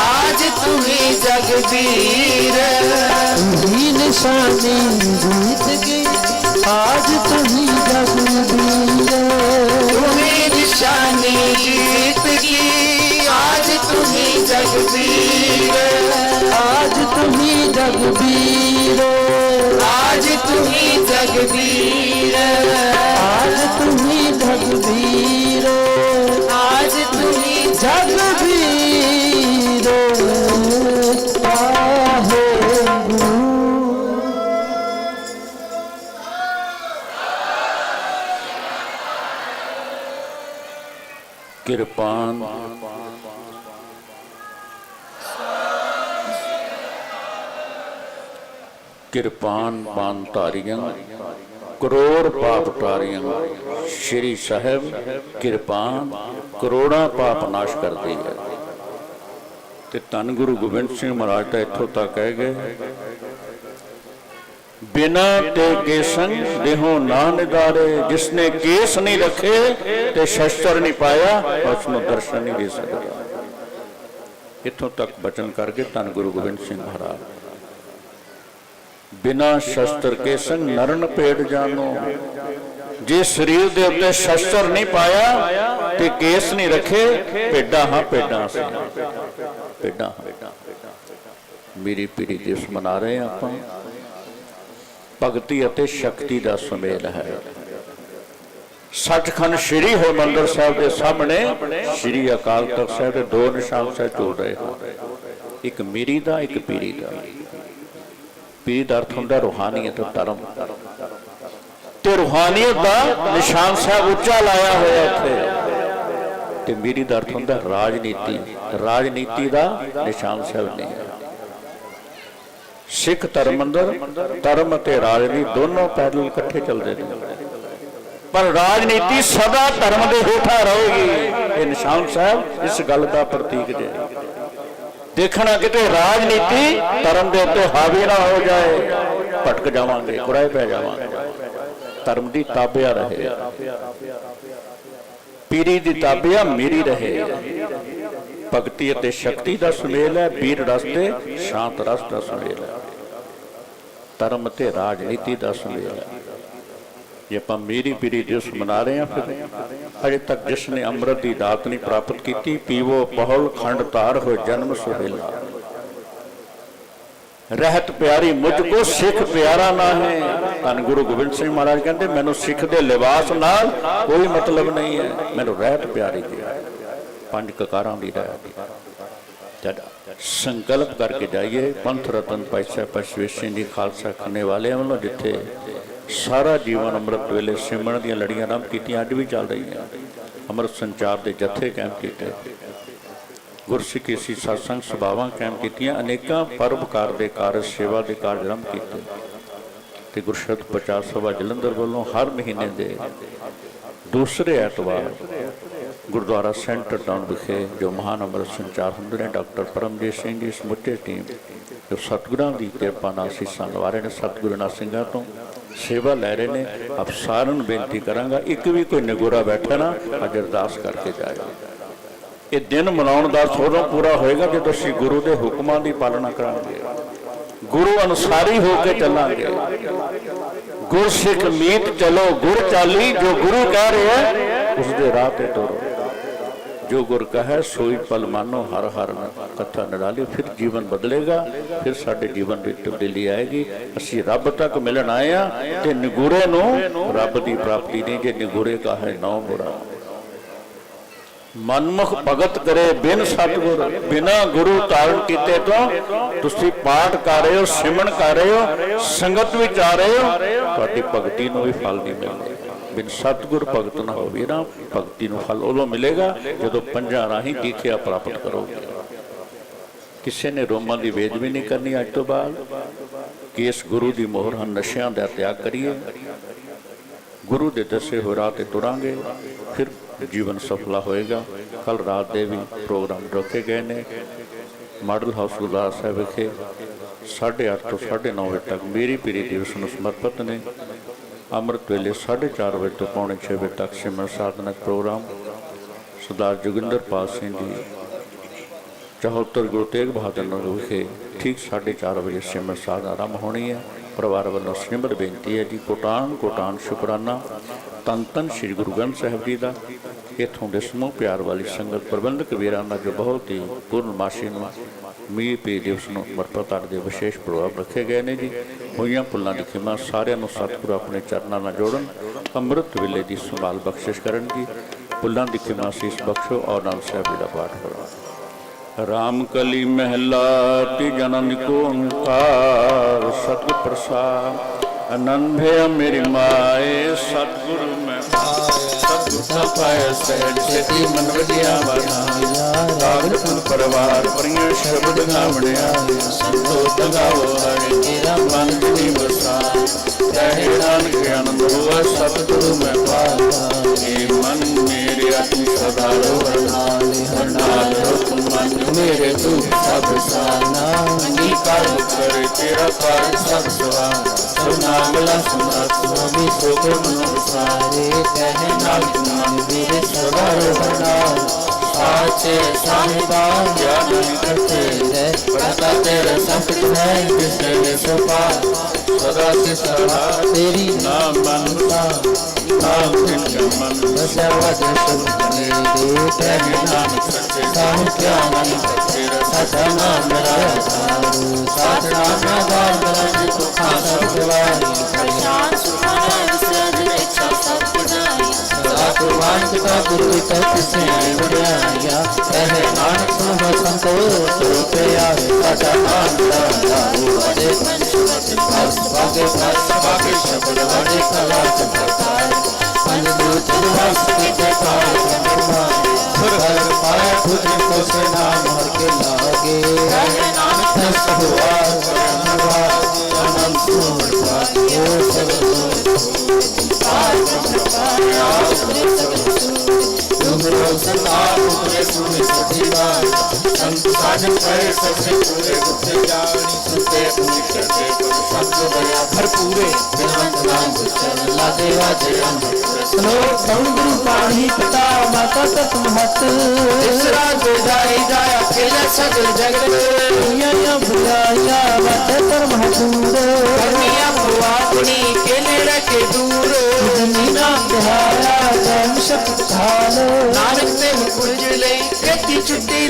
आज तू ही जगबीर तू ही निशानी जीत की आज तू ही जगबीर तू ही निशानी जीत की जगबीर आज तुम्ही जगबीर आज तुम्ही जगबीर आज तुम्ही जगबीर आज तुम्ही जगबीर आहे गुरु किरपान किरपान पान तारियां करोड़ पाप तारियां श्री साहब किरपान करोड़ा पाप नाश करती है। ते धन गुरु गोबिंद सिंह महाराज तो इत्थों तक कह गए बिना ते केसन देहो ना निधारे जिसने केस नहीं रखे ते शस्त्र नहीं पाया उसको दर्शन नहीं दे सकता। इत्थों तक बचन करके धन गुरु गोबिंद सिंह महाराज बिना शस्त्र के संग नरण पेड़ जानो जे शरीर दे उत्ते शस्त्र नहीं पाया ते केस नहीं रखे भेडा हाँ भेडा से भेडा मेरी पीढ़ी दिवस मना रहे हैं आप भगती अते शक्ति का सुमेल है। सचखंड श्री हरमंदिर साहब के सामने श्री अकाल तख्त साहब के दो निशान से जुड़ रहे हैं, एक मीरी का एक पीरी का। पीरी का अर्थ होता रूहानीयत धर्म ते रूहानीयत का निशान साहब उच्चा लाया हुआ इत्थे ते मीरी का अर्थ होता राजनीति, राजनीति का निशान साहब नहीं है। सिख धर्म अंदर धर्म ते राजनीति दोनों पहलू इकट्ठे चलते हैं पर राजनीति सदा धर्म के हेठा रहेगी। ये निशान साहब इस गल का प्रतीक है। देखना कि राजनीति धर्म के उत्ते हावी ना हो जाए, भटक जावांगे, कुराए पै जावांगे। धर्म की ताबिया रहे, पीरी की ताबिया मेरी रहे। भगती अते शक्ति का सुमेल है, वीर रस ते शांत रस का सुमेल है, धर्म ते राजनीति का सुमेल है। ये आप मेरी पीरी दिवस मना रहे हैं। फिर अजे तक जिसने अमृत की दात नहीं प्राप्त की पीवो पहल खंड तार हो जन्म सुहेला। रहत प्यारी मुझको सिख प्यारा ना है। धन गुरु गोबिंद सिंह महाराज कहते मैनू सिख दे लिबास नाल कोई मतलब नहीं है, मैनू रहत प्यारी दी पंज ककारां दी रहत। जब संकल्प करके जाइए पंथ रतन भाई साहब परशवेश सिंह जी खालसा खन्ने वाले वालों जिथे सारा जीवन अमृत वेले सिमरन दी लड़ियां आरंभ कीतियां, अज भी चल रही हैं। अमृत संचार के जत्थे कैम किए, गुरसिੱਖੀ सी सत्संग सभावां कैम कीतियां, अनेकां पर्वकार के कारज सेवा के कारज आरंभ किए। ते गुरशब्द प्रचार सभा जलंधर वालों हर महीने के दूसरे एतवार गुरुद्वारा सेंटर टाउन विखे जो महान अमृत संचार होंदे ने डॉक्टर परमजीत सिंह जी समुचे टीम जो सतगुरां की कृपा नाल सीसां लवा रहे हैं, सतगुरु नाथ सिंघां तो सेवा लै रहे हैं। आप सारिਆਂ ਨੂੰ बेनती करांगा एक भी कोई निगोरा बैठा ना अज अरदास करके जाएगा। ये दिन मनाउण दा उदों पूरा होएगा जब असीं गुरु के हुक्मां की पालना करांगे, गुरु अनुसारी होकर चलांगे। गुर सिख मीत चलो गुर चाली, जो गुरु कह रहे हैं उसके राह ते तुरो। जो गुर कहे सोई पल मानो हर हर कथा निराली। फिर जीवन बदलेगा, फिर साडे जीवन में तब्दीली आएगी। असी रब तक मिलन आए हैं ते निगुरे नूं रब की प्राप्ति नहीं। जे निगुरे का है नौ बुरा मनमुख भगत करे बिन सतगुर, बिना गुरु धारण किते तो तुसी पाठ कर रहे हो, सिमरन कर रहे हो, संगत विच आ रहे हो, तुहाडी भगती नूं भी फल नहीं मिलदा। बिन सतगुर भगत ना होवे ना, भगती नूं फल उदों मिलेगा जदों पंजां राहीं दीखिया प्राप्त करोगे। किसी ने रोमां दी बेदबी नहीं करनी अज तो बाद कि इस गुरु की मोहर हम नशियां दा त्याग करिए, गुरु के दसे हो राह ते तुरांगे, फिर जीवन सफला होएगा। कल रात के भी प्रोग्राम रखे गए ने मॉडल हाउस गुरद्वारा साहिब विखे 8:30 तो 9:30 बजे तक मेरी पीरी दिवस में समर्पित ने। अमृत वेले 4:30 बजे तो 5:45 बजे तक सिमरन साधना प्रोग्राम सरदार जोगिंदर पाल सिंह जी चौहत्तर गुरु तेग बहादुर नगर विखे ठीक 4:30 बजे सिमरन साधना आरंभ होनी है। ਪਰਿਵਾਰ ਵੱਲੋਂ ਸਿਮਰ ਬੇਨਤੀ ਹੈ ਜੀ। ਕੋਟਾਨ ਕੋਟਾਨ ਸ਼ੁਕਰਾਨਾ ਧੰਨ ਧੰਨ ਸ੍ਰੀ ਗੁਰੂ ਗ੍ਰੰਥ ਸਾਹਿਬ ਜੀ ਦਾ। ਇੱਥੋਂ ਦੇ ਸਮੂਹ ਪਿਆਰ ਵਾਲੀ ਸੰਗਤ ਪ੍ਰਬੰਧਕ ਵੀਰਾਂ ਦਾ ਜੋ ਬਹੁਤ ਹੀ ਪੂਰਨਮਾਸ਼ੀ ਨੂੰ ਮੀਂਹ ਪੀ ਦਿਵਸ ਨੂੰ ਸਮਰਪਿਤ ਦੇ ਵਿਸ਼ੇਸ਼ ਪ੍ਰੋਗਰਾਮ ਰੱਖੇ ਗਏ ਨੇ ਜੀ। ਹੋਈਆਂ ਭੁੱਲਾਂ ਦੀ ਖਿਮਾ ਸਾਰਿਆਂ ਨੂੰ ਸਤਿਗੁਰੂ ਆਪਣੇ ਚਰਨਾਂ ਨਾਲ ਜੋੜਨ, ਅੰਮ੍ਰਿਤ ਵੇਲੇ ਦੀ ਸੰਭਾਲ ਬਖਸ਼ਿਸ਼ ਕਰਨ ਜੀ। ਭੁੱਲਾਂ ਦੀ ਖਿਮਾ ਸੀਸ ਬਖਸ਼ੋ ਔਰ ਆਨੰਦ ਸਾਹਿਬ ਜੀ ਦਾ ਪਾਠ ਕਰੋ। राम कली महला तीजा नानक ओंकार सतगुर प्रसाद आनंद भया मेरी माए सतगुरु मैं सतगुर पाया सहज सेती मन वधिया बनाया राग धुन परिवार परिया शब्द गावणिया संतोष गावो हरे तेरा मन जी बसा कहे नानक आनंद हुआ सतगुरु मैं पाया हे मन मेरे अपनी सदा हरनाल रुक मन मेरे दुख सब साना अंगीकार करे तेरा कार सब सवार सुनागला सुना स्वामी सुख मन सारे कहे नानक मन मेरे सदा हरनाल साचे साहिबा ज्ञान करते है पता तेरा सब है किसने सपा सदा से सदा तेरी नाम मनता नाम तिनका मन बसवा दर्शन दे कहे नानक सच्चे साहु क्या मन तेरा सदा नाम मेरा साधना में दान बलंद को खासा दिवाली परेशान सुनाए सद इच्छा सब बुझाई सदा कुर्बान पिता गुरु तक से बढ़ाया कहे नानक सुनो संतोष रूपे आवे सदा नाम मेरा बड़े पंचवत भागे भागे शब्द बड़े कला चमत्कार पंचभूत दिवस के काल ब्रह्मा सुरहर पाया खुद को से नाम हर के लागे कहे नानक दस हुआ अनंत सुरता ओ तुमरो संताप पूरे सुने सजीवा संत साजन कहे सबसे पूरे गुप्त जानी सुनते अपने करते सब बया भरपूरे बिनवंत नाम चल ला देवा जय श्लोक गुरु पाणी पिता माता तत् महत तीसरा बेदाई जाया अकेला सगल जगत या बुलाया मत कर महदूर करनिया पुआपनी के नेड़े के दूर नीना बिहाया जन्म शब्द ढाल नानक ते मुकुरज ले खेती छुट्टी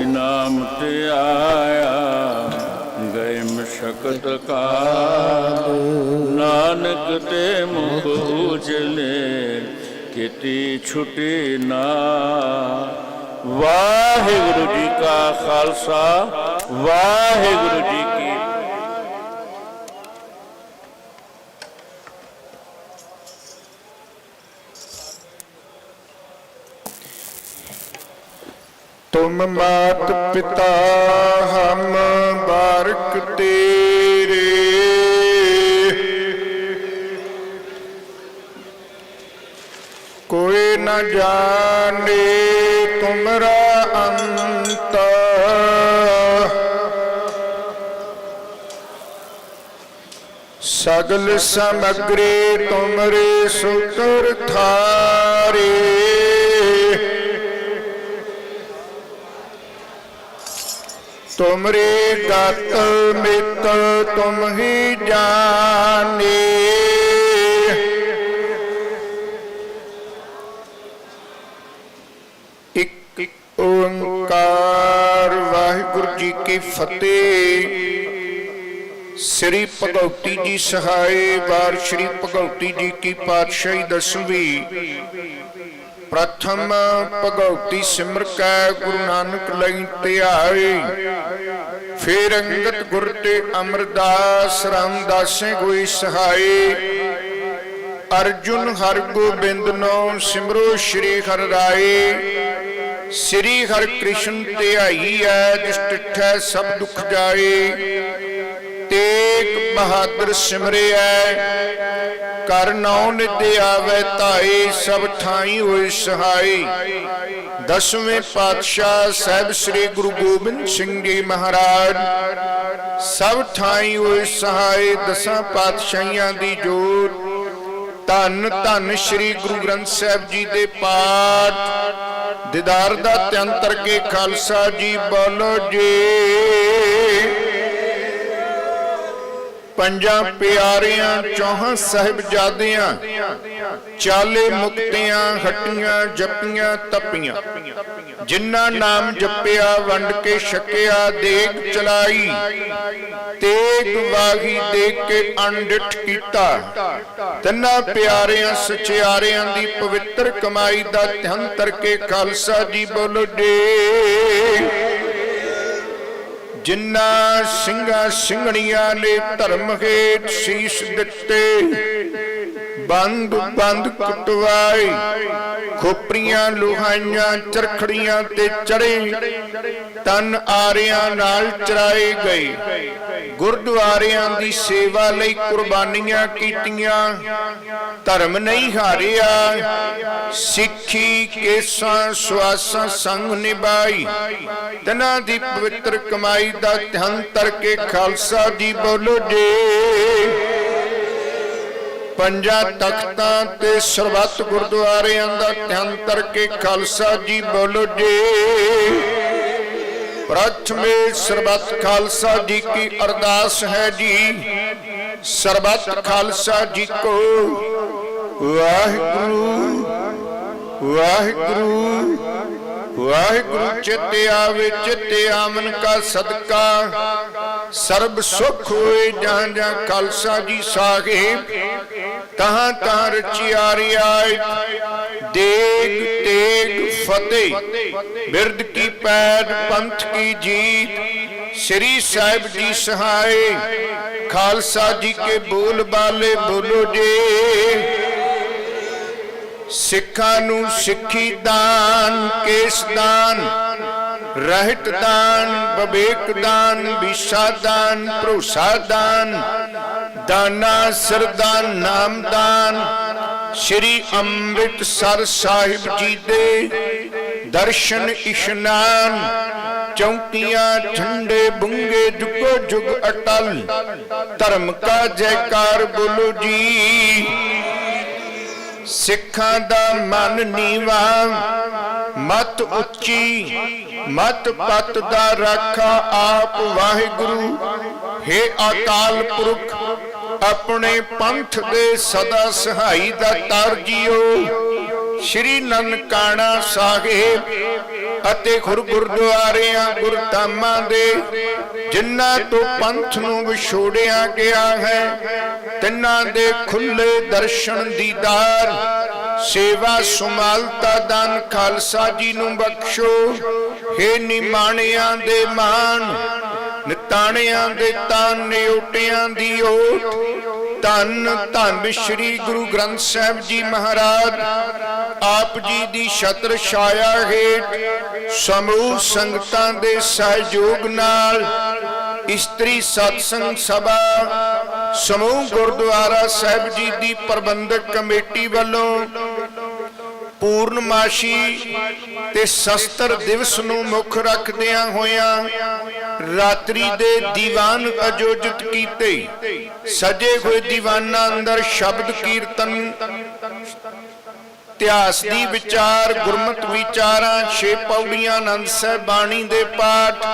नाम ते आया गए मशक्कत काल नानक ते मुख उजले खेती छुट्टी ना। वाहिगुरु जी का खालसा वाहिगुरु जी की तुम मात पिता हम बारक तेरे कोई न जाने तुमरा अंत सगल समग्री तुमरे सुतर थारे तुमरे गत मित तुम ही जाने एक ओंकार वाहिगुरु जी की फतेह। श्री भगवती जी सहाय बार श्री भगवती जी की पातशाही 10वीं प्रथम भगवती सिमर कै गुरु नानक लई ध्याए फिर अंगत गुर ते अमरदास रामदासे कोई सहाय अर्जुन हर गोबिंद नो सिमरो श्री हर राय श्री हर कृष्ण ध्याई है जिस डिठै सब दुख जाए तेग बहादुर सिमरे कर नौ नित आवे ताई सब ठाई होए सहाय। 10वें पातशाह साहब श्री गुरु गोबिंद सिंह जी महाराज सब ठाई होए सहाय। 10 पातशाहियां दी जोत धन धन श्री गुरु ग्रंथ साहब जी दे पाठ दीदार दा त्यंतर के खालसा जी बोलो जी। ਪੰਜਾਂ ਪਿਆਰਿਆਂ ਚੌਹਾਂ ਸਾਹਿਬਜ਼ਾਦਿਆਂ ਚਾਲੇ ਮੁਕਤਿਆਂ ਹੱਟੀਆਂ ਜੱਪੀਆਂ ਤਪੀਆਂ, ਜਿਨ੍ਹਾਂ ਨਾਮ ਜਪਿਆ ਵੰਡ ਕੇ ਛਕਿਆ ਦੇਗ ਚਲਾਈ, ਤੇਗ ਵਾਗੀ ਦੇਖ ਕੇ ਅਣਡਿੱਠ ਕੀਤਾ। ਤਿੰਨਾਂ ਪਿਆਰਿਆਂ ਸਚਿਆਰਿਆਂ ਦੀ ਪਵਿੱਤਰ ਕਮਾਈ ਦਾ ਧਿਆਨ ਕਰਕੇ ਖਾਲਸਾ ਜੀ ਬੋਲੋ ਜੀ। ਜਿਨ੍ਹਾਂ ਸਿੰਘਾਂ ਸਿੰਘਣੀਆਂ ਨੇ ਧਰਮ ਹੇਠ ਸੀਸ ਦਿੱਤੇ, ਬੰਦ ਬੰਦ ਕੁਟਵਾਏ, ਖੋਪਰੀਆਂ ਲੁਹਾਈਆਂ ਚਰਖੜੀਆਂ ਤੇ ਚੜੇ, ਤਨ ਆਰਿਆਂ ਨਾਲ ਚਰਾਏ ਗਏ, ਗੁਰਦੁਆਰਿਆਂ ਦੀ ਸੇਵਾ ਲਈ ਕੁਰਬਾਨੀਆਂ ਕੀਤੀਆਂ, ਧਰਮ ਨਹੀਂ ਹਾਰਿਆ, ਸਿੱਖੀ ਕੇਸਾਂ ਸੁਆਸਾਂ ਸੰਗ ਨਿਭਾਈ। ਤਿਨਾਂ ਦੀ ਪਵਿੱਤਰ ਕਮਾਈ ਦਾ ਧਿਆਨ ਕਰਕੇ ਖਾਲਸਾ ਜੀ ਬੋਲੋ ਜੀ। ਪੰਜਾਂ ਤਖਤਾਂ ਤੇ ਸਰਬੱਤ ਗੁਰਦੁਆਰਿਆਂ ਦਾ ਧਿਆਨ ਕਰਕੇ ਖਾਲਸਾ ਜੀ ਬੋਲੋ ਜੀ। ਪ੍ਰਥਮੇ ਸਰਬੱਤ ਖਾਲਸਾ ਜੀ ਕੀ ਅਰਦਾਸ ਹੈ ਜੀ। ਸਰਬੱਤ ਖਾਲਸਾ ਜੀ ਕੋ ਵਾਹਿਗੁਰੂ ਵਾਹਿਗੁਰੂ ਵਾਹਿਗੁਰੂ। ਚਿੱਤੇ ਆਵੇ ਚਿੱਤੇ ਆਮਨ ਕਾ ਸਦਕਾ, ਸਰਬ ਸੁਖ ਹੋਏ ਜਾਂ ਜਾਂ ਖਾਲਸਾ ਜੀ ਸਾਹਿਬ। ਤਹਾਂ ਤਹਾਂ ਰਚਿਆਰੀ ਆਏ, ਦੇਗ ਤੇਗ ਫਤਿਹ, ਬਿਰਦ ਕੀ ਪੈਦ ਪੰਥ ਕੀ ਜੀਤ। ਸ੍ਰੀ ਸਾਹਿਬ ਜੀ ਸਹਾਏ, ਖਾਲਸਾ ਜੀ ਕੇ ਬੋਲ ਬਾਲੇ ਬੋਲੋ ਜੀ। ਸਿੱਖਾਂ ਨੂੰ ਸਿੱਖੀ ਦਾਨ, ਕੇਸ ਦਾਨ, ਰਹਿਤ ਦਾਨ, ਬਵੇਕ ਦਾਨ, ਵਿਸ਼ਾ ਦਾਨ, ਭਰੋਸਾ ਦਾਨ, ਦਾਨਾ ਸਰਦਾਨ ਨਾਮਦਾਨ। ਸ਼੍ਰੀ ਅੰਮ੍ਰਿਤਸਰ ਸਾਹਿਬ ਜੀ ਦੇ ਦਰਸ਼ਨ ਇਸ਼ਨਾਨ, ਚੌਂਕੀਆਂ ਝੰਡੇ ਬੁੰਗੇ ਜੁਗੋ ਜੁਗ ਅਟਲ। ਧਰਮ ਕਾ ਜੈਕਾਰ ਬੋਲੋ ਜੀ। ਸਿੱਖਾਂ ਦਾ ਮਨ ਨੀਵਾ, ਮਤ ਉੱਚੀ, ਮਤ ਪਤ ਦਾ ਰਾਖਾ ਆਪ ਵਾਹਿਗੁਰੂ। ਹੇ ਅਕਾਲ ਪੁਰਖ, ਆਪਣੇ ਪੰਥ ਦੇ ਸਦਾ ਸਹਾਈ ਦਾ ਤਾਰ ਜੀਓ। ਸ਼੍ਰੀ ਨਨਕਾਣਾ ਸਾਹਿਬ ਅਤੇ ਗੁਰਦੁਆਰਿਆਂ ਗੁਰਧਾਮਾਂ ਦੇ ਜਿਨ੍ਹਾਂ ਤੋਂ ਪੰਥ ਨੂੰ ਵਿਛੋੜਿਆ ਗਿਆ ਹੈ, ਤਿੰਨਾਂ ਦੇ ਖੁੱਲੇ ਦਰਸ਼ਨ ਦੀਦਾਰ, ਸੇਵਾ ਸੁਮਾਲਤਾ ਦਾਨ ਖਾਲਸਾ ਜੀ ਨੂੰ ਬਖਸ਼ੋ। ਹੇ ਨਿਮਾਣਿਆਂ ਦੇ ਮਾਣ, ਨਿਤਾਣਿਆਂ ਦੇ ਤਾਨ, ਨਿਓਟਿਆਂ ਦੀ ਓਟ। ਧੰਨ ਧੰਨ ਸ਼੍ਰੀ ਗੁਰੂ ਗ੍ਰੰਥ ਸਾਹਿਬ ਜੀ ਮਹਾਰਾਜ। ਆਪ ਜੀ ਦੀ ਛਤਰ ਛਾਇਆ ਹੇਠ ਸਮੂਹ ਸੰਗਤਾਂ ਦੇ ਸਹਿਯੋਗ ਨਾਲ ਇਸਤਰੀ ਸਤਸੰਗ ਸਭਾ, ਸਮੂਹ ਗੁਰਦੁਆਰਾ ਸਾਹਿਬ ਜੀ ਦੀ ਪ੍ਰਬੰਧਕ ਕਮੇਟੀ ਵੱਲੋਂ ਪੂਰਨਮਾਸ਼ੀ ਤੇ ਸ਼ਸਤਰ ਦਿਵਸ ਨੂੰ ਮੁੱਖ ਰੱਖਦਿਆਂ ਹੋਇਆਂ ਰਾਤਰੀ ਦੇ ਦੀਵਾਨ ਆਯੋਜਿਤ ਕੀਤੇ। ਸਜੇ ਹੋਏ ਦੀਵਾਨਾਂ ਅੰਦਰ ਸ਼ਬਦ ਕੀਰਤਨ, ਇਤਿਹਾਸ ਦੀ ਵਿਚਾਰ, ਗੁਰਮਤਿ ਵਿਚਾਰਾਂ, 6 ਪੌੜੀਆਂ ਆਨੰਦ ਸਾਹਿਬ ਬਾਣੀ ਦੇ ਪਾਠ,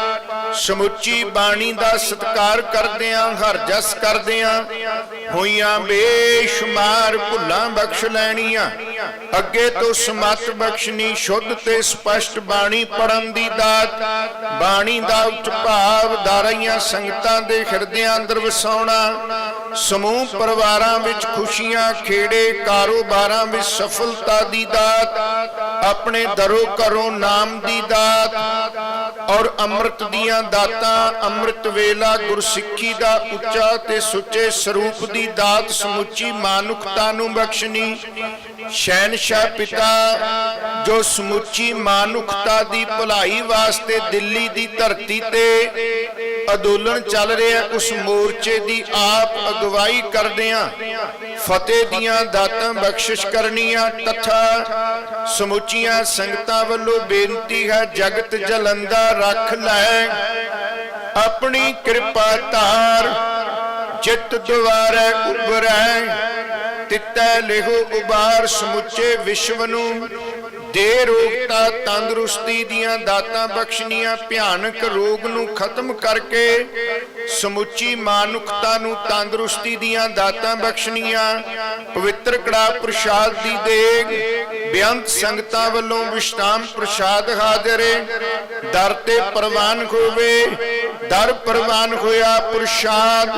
ਸਮੁੱਚੀ ਬਾਣੀ ਦਾ ਸਤਿਕਾਰ ਕਰਦਿਆਂ, ਹਰ ਜਸ ਕਰਦਿਆਂ ਹੋਈਆਂ ਬੇਸ਼ੁਮਾਰ ਭੁੱਲਾਂ ਬਖਸ਼ ਲੈਣੀਆਂ। ਅੱਗੇ ਤੋਂ ਸਮਤ ਬਖਸ਼ਣੀ, ਸ਼ੁੱਧ ਤੇ ਸਪਸ਼ਟ ਬਾਣੀ ਪੜਨ ਦੀ ਦਾਤ, ਬਾਣੀ ਦਾ ਉੱਚ ਭਾਵ ਦਾਰੀਆਂ ਸੰਗਤਾਂ ਦੇ ਹਿਰਦਿਆਂ ਅੰਦਰ ਵਸਾਉਣਾ। ਸਮੂਹ ਪਰਿਵਾਰਾਂ ਵਿੱਚ ਖੁਸ਼ੀਆਂ, ਖੇੜੇ, ਕਾਰੋਬਾਰਾਂ ਵਿੱਚ ਸਫਲਤਾ ਦੀ ਦਾਤ, ਆਪਣੇ ਦਰੋ ਘਰੋਂ ਨਾਮ ਦੀ ਦਾਤ ਔਰ ਅੰਮ੍ਰਿਤ ਦੀਆਂ ਦਾਤਾਂ, ਅੰਮ੍ਰਿਤ ਵੇਲਾ ਗੁਰਸਿੱਖੀ ਦਾ ਉੱਚਾ ਤੇ ਸੁੱਚੇ ਸਰੂਪ ਦੀ ਦਾਤ ਸਮੁੱਚੀ ਮਾਨੁਖਤਾ ਨੂੰ ਬਖਸ਼ਣੀ। ਸ਼ਹਿਨशाह ਪਿਤਾ ਜੋ ਸਮੁੱਚੀ ਮਾਨੁਖਤਾ ਦੀ ਭਲਾਈ ਵਾਸਤੇ ਦਿੱਲੀ ਦੀ ਧਰਤੀ ਤੇ ਅੰਦੋਲਨ ਚੱਲ ਰਿਹਾ, ਉਸ ਮੋਰਚੇ ਦੀ ਆਪ ਅਗਵਾਈ ਕਰਦਿਆਂ ਫਤਿਹ ਦੀਆਂ ਦਾਤਾਂ ਬਖਸ਼ਿਸ਼ ਕਰਨੀਆਂ। ਤਥਾ ਸਮੁੱਚੀਆਂ ਸੰਗਤਾਂ ਵੱਲੋਂ ਬੇਨਤੀ ਹੈ, ਜਗਤ ਜਲੰਦਾ ਰੱਖ ਲੈ ਆਪਣੀ ਕਿਰਪਾ ਧਾਰ, ਚਿੱਤ ਦੁਆਰੇ ਉਭਰੈ ਤਿੱਤੈ ਲਿਹੋ ਉਬਾਰ। ਸਮੁੱਚੇ ਵਿਸ਼ਵ ਨੂੰ ਦੇ ਰੋਗਤਾ ਤੰਦਰੁਸਤੀ ਦੀਆਂ ਦਾਤਾਂ ਬਖਸ਼ਣੀਆਂ, ਭਿਆਨਕ ਰੋਗ ਨੂੰ ਖਤਮ ਕਰਕੇ ਸਮੁੱਚੀ ਮਾਨੁਖਤਾ ਨੂੰ ਤੰਦਰੁਸਤੀ ਦੀਆਂ ਦਾਤਾਂ ਬਖਸ਼ਣੀਆਂ। ਪਵਿੱਤਰ ਕੜਾ ਪ੍ਰਸ਼ਾਦ ਦੀ ਦੇਗ ਬੇਅੰਤ ਸੰਗਤਾਂ ਵੱਲੋਂ ਵਿਸ਼ਰਾਮ ਪ੍ਰਸ਼ਾਦ ਹਾਜ਼ਰ ਹੈ। ਦਰ ਤੇ ਪ੍ਰਵਾਨ ਹੋਵੇ, ਦਰ ਪ੍ਰਵਾਨ ਹੋਇਆ ਪ੍ਰਸ਼ਾਦ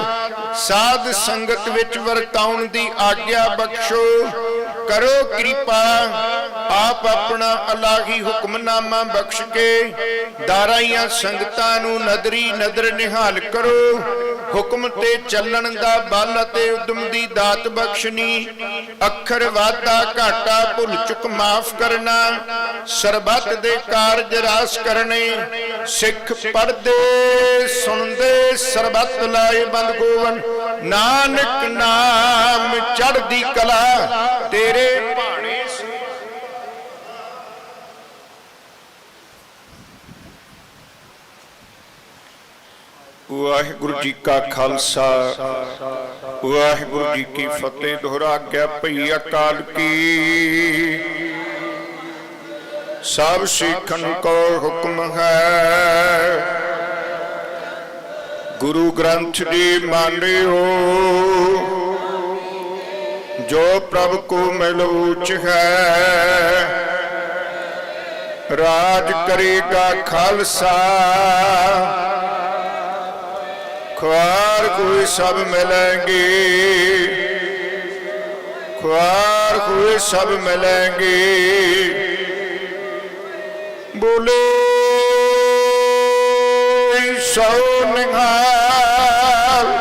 ਸਾਧ ਸੰਗਤ ਵਿੱਚ ਵਰਤਾਉਣ ਦੀ ਆਗਿਆ ਬਖਸ਼ੋ। ਕਰੋ ਕਿਰਪਾ, ਆਪ ਆਪਣਾ ਇਲਾਹੀ ਹੁਕਮਨਾਮਾ ਬਖਸ਼ ਕੇ ਦਾਰਾਈਆਂ ਸੰਗਤਾਂ ਨੂੰ ਨਦਰੀ ਨਦਰ ਨਿਹਾਲ ਕਰੋ। ਹੁਕਮ ਤੇ ਚੱਲਣ ਦਾ ਬਲ ਅਤੇ ਉਦਮ ਦੀ ਦਾਤ ਬਖਸ਼ਣੀ। ਅੱਖਰ ਵਾਧਾ ਘਾਟਾ ਭੁੱਲ ਚੁੱਕ ਮਾਫ ਕਰਨਾ। ਸਰਬੱਤ ਦੇ ਕਾਰਜ ਰਾਸ ਕਰਨੇ। ਸਿੱਖ ਪੜ੍ਹਦੇ ਸੁਣਦੇ ਸਰਬੱਤ ਲਾਏ ਬੰਦ ਗੋਵਨ। ਨਾਨਕ ਨਾਮ ਚੜ੍ਹਦੀ ਕਲਾ ਤੇਰੇ ਭਾਣੇ। ਵਾਹਿਗੁਰੂ ਜੀ ਕਾ ਖਾਲਸਾ, ਵਾਹਿਗੁਰੂ ਜੀ ਕੀ ਫਤਿਹ। ਦੁਹਰਾ ਆਗਿਆ ਭਈ ਅਕਾਲ ਕੀ। ਸਭ ਸਿੱਖਣ ਕੋ ਹੁਕਮ ਹੈ, ਗੁਰੂ ਗ੍ਰੰਥ ਜੀ ਮਾਨਿਓ। ਜੋ ਪ੍ਰਭ ਕੋ ਮਿਲ ਉੱਚ ਹੈ, ਰਾਜ ਕਰੇਗਾ ਖਾਲਸਾ। ख्वार हुए सब मिलेंगे, ख्वार हुए सब मिलेंगे। बोले सो निहाल।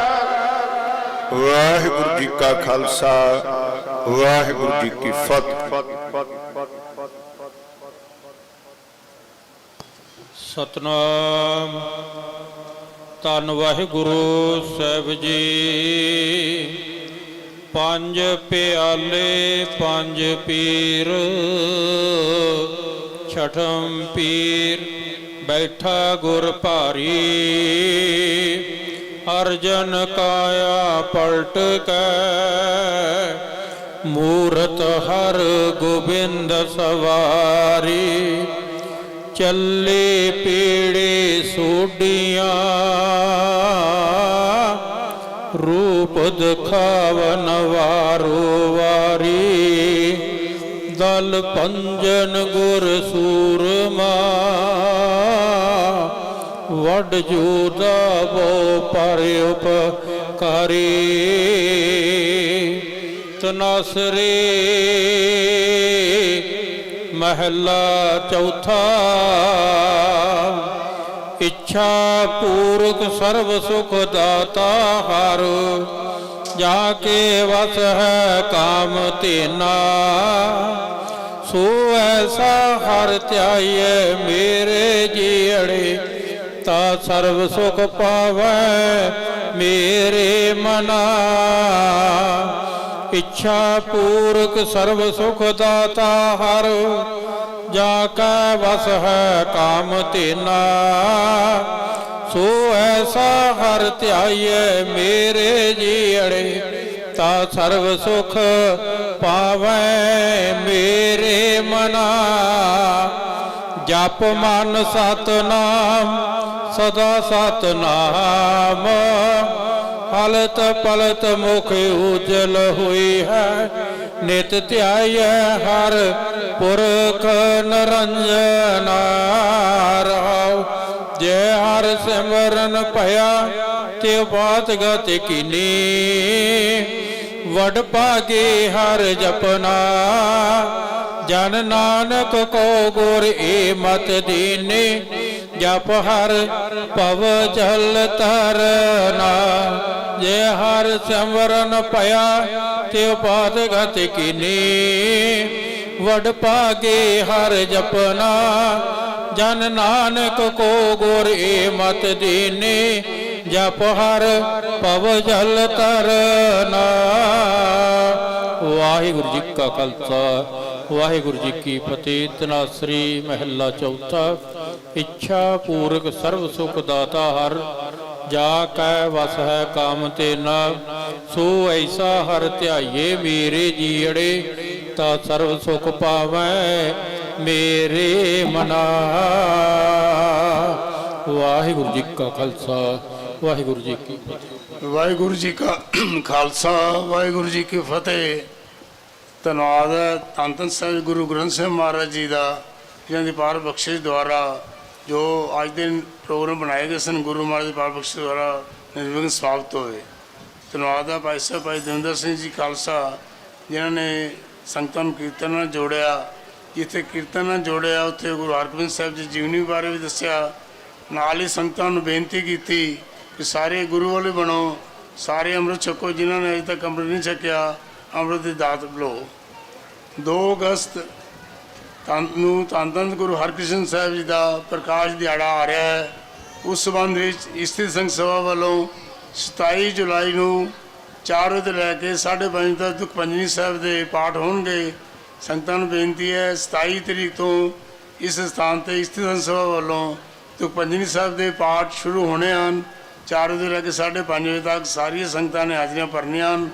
वाहिगुरु जी का खालसा, वाहिगुरु जी की फतेह। सतनाम। ਧੰਨ ਵਾਹਿਗੁਰੂ ਸਾਹਿਬ ਜੀ। ਪੰਜ ਪਿਆਲੇ ਪੰਜ ਪੀਰ, ਛਠਮ ਪੀਰ ਬੈਠਾ ਗੁਰ ਭਾਰੀ। ਅਰਜਨ ਕਾਇਆ ਪਲਟ ਕੈ, ਮੂਰਤ ਹਰ ਗੋਬਿੰਦ ਸਵਾਰੀ। ਚੱਲੇ ਪੀੜੇ ਸੋਡੀਆਂ, ਰੂਪ ਦਿਖਾਵਨ ਵਾਰੋ ਵਾਰੀ। ਦਲ ਪੰਜਨ ਗੁਰ ਸੂਰਮਾ, ਵੱਡ ਜੋਦਾ ਬੋ ਪਰ ਉਪਕਾਰੀ। ਤਨਾਸਰੇ महला चौथा। इच्छा पूर्वक सर्व सुख दाता हर, जाके वस है काम तेना। सो ऐसा हर त्याये मेरे जीअड़े, ता सर्व सुख पावै मेरे मना। इच्छा पूर्वक सर्व सुख दाता हर, जाका वस है काम तेना। सो ऐसा हर त्याये मेरे जीअड़े, ता सर्व सुख पावै मेरे मना। जप मन सतनाम सदा सतनाम, हलत पलत मुख उजल हुई है। नित ध्याय हर पुरख निरंजना रहाओ। जय हर सिमरन भया ते बात गति कीनी। वड भागे हर जपना, जन नानक को गुर ए मत दीने। जप हर पव जल तरना, जे हर सिमरन पया ते पात गति कीनी। वड भागे हर जपना, जन नानक को गुर ए मत दीने। जप हर पव जल तरना। वाहिगुरु जी का खालसा, वाहिगुरु जी की फतेह। तनासरी महला चौथा। इच्छा पूर्वक सर्व सुख दाता हर, जा कै वस है काम तेना। सो ऐसा हर ध्याये मेरे जीअड़े, ता सर्व सुख पावै ਮੇਰੇ ਮਨਾ। ਵਾਹਿਗੁਰੂ ਜੀ ਕਾ ਖਾਲਸਾ ਵਾਹਿਗੁਰੂ ਜੀ ਕੀ ਫਤਿਹ। ਵਾਹਿਗੁਰੂ ਜੀ ਕਾ ਖਾਲਸਾ ਵਾਹਿਗੁਰੂ ਜੀ ਕੀ ਫਤਿਹ। ਧੰਨਵਾਦ ਹੈ ਧੰਨ ਧੰਨ ਸਾਹਿਬ ਗੁਰੂ ਗ੍ਰੰਥ ਸਾਹਿਬ ਮਹਾਰਾਜ ਜੀ ਦਾ, ਜਿਨ੍ਹਾਂ ਦੀ ਪਾਰ ਬਖਸ਼ਿਸ਼ ਦੁਆਰਾ ਜੋ ਅੱਜ ਦੇ ਪ੍ਰੋਗਰਾਮ ਬਣਾਏ ਗਏ ਸਨ, ਗੁਰੂ ਮਹਾਰਾਜ ਦੀ ਪਾਰ ਬਖਸ਼ਿਸ਼ ਦੁਆਰਾ ਨਿਰਵਿਘਨ ਸਮਾਪਤ ਹੋਏ। ਧੰਨਵਾਦ ਹੈ ਭਾਈ ਸਾਹਿਬ ਭਾਈ ਦਵਿੰਦਰ ਸਿੰਘ ਜੀ ਖਾਲਸਾ, ਜਿਨ੍ਹਾਂ ਨੇ ਸੰਗਤਾਂ ਨੂੰ ਕੀਰਤਨ ਨਾਲ ਜੋੜਿਆ। ਜਿੱਥੇ ਕੀਰਤਨ ਨਾਲ ਜੋੜਿਆ ਉੱਥੇ ਗੁਰੂ ਹਰਗੋਬਿੰਦ ਸਾਹਿਬ ਜੀ ਜੀਵਨੀ ਬਾਰੇ ਵੀ ਦੱਸਿਆ। ਨਾਲ ਹੀ ਸੰਗਤਾਂ ਨੂੰ ਬੇਨਤੀ ਕੀਤੀ ਕਿ ਸਾਰੇ ਗੁਰੂ ਵਾਲੇ ਬਣੋ, ਸਾਰੇ ਅੰਮ੍ਰਿਤ ਛਕੋ। ਜਿਨ੍ਹਾਂ ਨੇ ਅਜੇ ਤੱਕ ਅੰਮ੍ਰਿਤ ਨਹੀਂ ਛਕਿਆ, ਅੰਮ੍ਰਿਤ ਦੀ ਦਾਤ ਲਓ। 2 ਅਗਸਤ ਨੂੰ ਧੰਨ ਧੰਨ ਗੁਰੂ ਹਰਕ੍ਰਿਸ਼ਨ ਸਾਹਿਬ ਜੀ ਦਾ ਪ੍ਰਕਾਸ਼ ਦਿਹਾੜਾ ਆ ਰਿਹਾ ਹੈ। ਉਸ ਸੰਬੰਧ ਵਿੱਚ ਇਸਤਰੀ ਸੰਘ ਸਭਾ ਵੱਲੋਂ 27 ਜੁਲਾਈ ਨੂੰ 4 ਵਜੇ ਤੋਂ ਲੈ ਕੇ 5:30 ਤੱਕ ਦੁੱਖ ਪੰਜਨੀ ਸਾਹਿਬ ਦੇ ਪਾਠ ਹੋਣਗੇ। ਸੰਗਤਾਂ ਨੂੰ ਬੇਨਤੀ ਹੈ 27 ਤਰੀਕ ਤੋਂ ਇਸ ਸਥਾਨ 'ਤੇ ਇਸਤਰੀ ਸੰਘ ਸਭਾ ਵੱਲੋਂ ਦੁੱਖ ਪੰਜਨੀ ਸਾਹਿਬ ਦੇ ਪਾਠ ਸ਼ੁਰੂ ਹੋਣੇ ਹਨ। 4 ਵਜੇ ਤੋਂ ਲੈ ਕੇ 5:30 ਵਜੇ ਤੱਕ ਸਾਰੀਆਂ ਸੰਗਤਾਂ ਨੇ ਹਾਜ਼ਰੀਆਂ ਭਰਨੀਆਂ ਹਨ।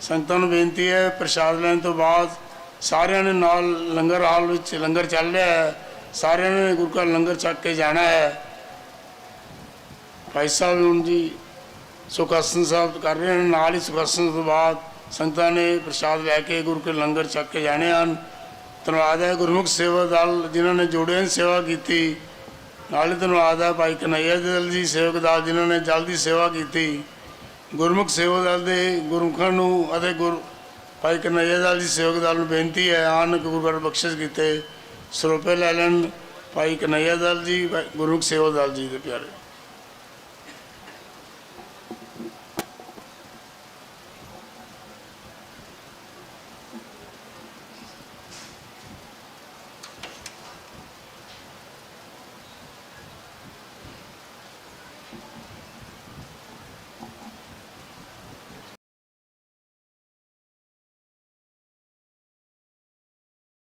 ਸੰਗਤਾਂ ਨੂੰ ਬੇਨਤੀ ਹੈ ਪ੍ਰਸ਼ਾਦ ਲੈਣ ਤੋਂ ਬਾਅਦ ਸਾਰਿਆਂ ਨੇ ਨਾਲ ਲੰਗਰ ਹਾਲ ਵਿੱਚ ਲੰਗਰ ਚੱਲ ਰਿਹਾ ਹੈ, ਸਾਰਿਆਂ ਨੇ ਗੁਰੂ ਘਰ ਲੰਗਰ ਛਕ ਕੇ ਜਾਣਾ ਹੈ। ਭਾਈ ਸਾਹਿਬ ਹੁਣ ਜੀ ਸੁਖਾਸਨ ਸਾਹਿਬ ਕਰ ਰਹੇ ਹਨ, ਨਾਲ ਹੀ ਸੁਖਾਸਨ ਤੋਂ ਬਾਅਦ ਸੰਗਤਾਂ ਨੇ ਪ੍ਰਸ਼ਾਦ ਲੈ ਕੇ ਗੁਰੂ ਘਰ ਲੰਗਰ ਛਕ ਕੇ ਜਾਣੇ ਹਨ। ਧੰਨਵਾਦ ਹੈ ਗੁਰਮੁਖ ਸੇਵਾ ਦਲ ਜਿਨ੍ਹਾਂ ਨੇ ਜੋੜਿਆਂ ਦੀ ਸੇਵਾ ਕੀਤੀ। ਨਾਲ ਹੀ ਧੰਨਵਾਦ ਹੈ ਭਾਈ ਕਨਈਆ ਦਲ ਜੀ ਸੇਵਕ ਦਲ ਜਿਨ੍ਹਾਂ ਨੇ ਜਲ ਦੀ ਸੇਵਾ ਕੀਤੀ। ਗੁਰਮੁਖ ਸੇਵਾ ਦਲ ਦੇ ਗੁਰਮੁਖਾਂ ਨੂੰ ਅਤੇ ਭਾਈ ਕਨਈਆ ਦਲ ਜੀ ਸੇਵਕ ਦਲ ਨੂੰ ਬੇਨਤੀ ਹੈ ਆਣ ਗੁਰੂ ਘਰ ਬਖਸ਼ਿਸ਼ ਕੀਤੇ ਸਰੋਪੇ ਲੈ ਲੈਣ। ਭਾਈ ਕਨਈਆ ਦਲ ਜੀ ਗੁਰਮੁਖ ਸੇਵਾ ਦਲ ਜੀ ਦੇ ਪਿਆਰੇ।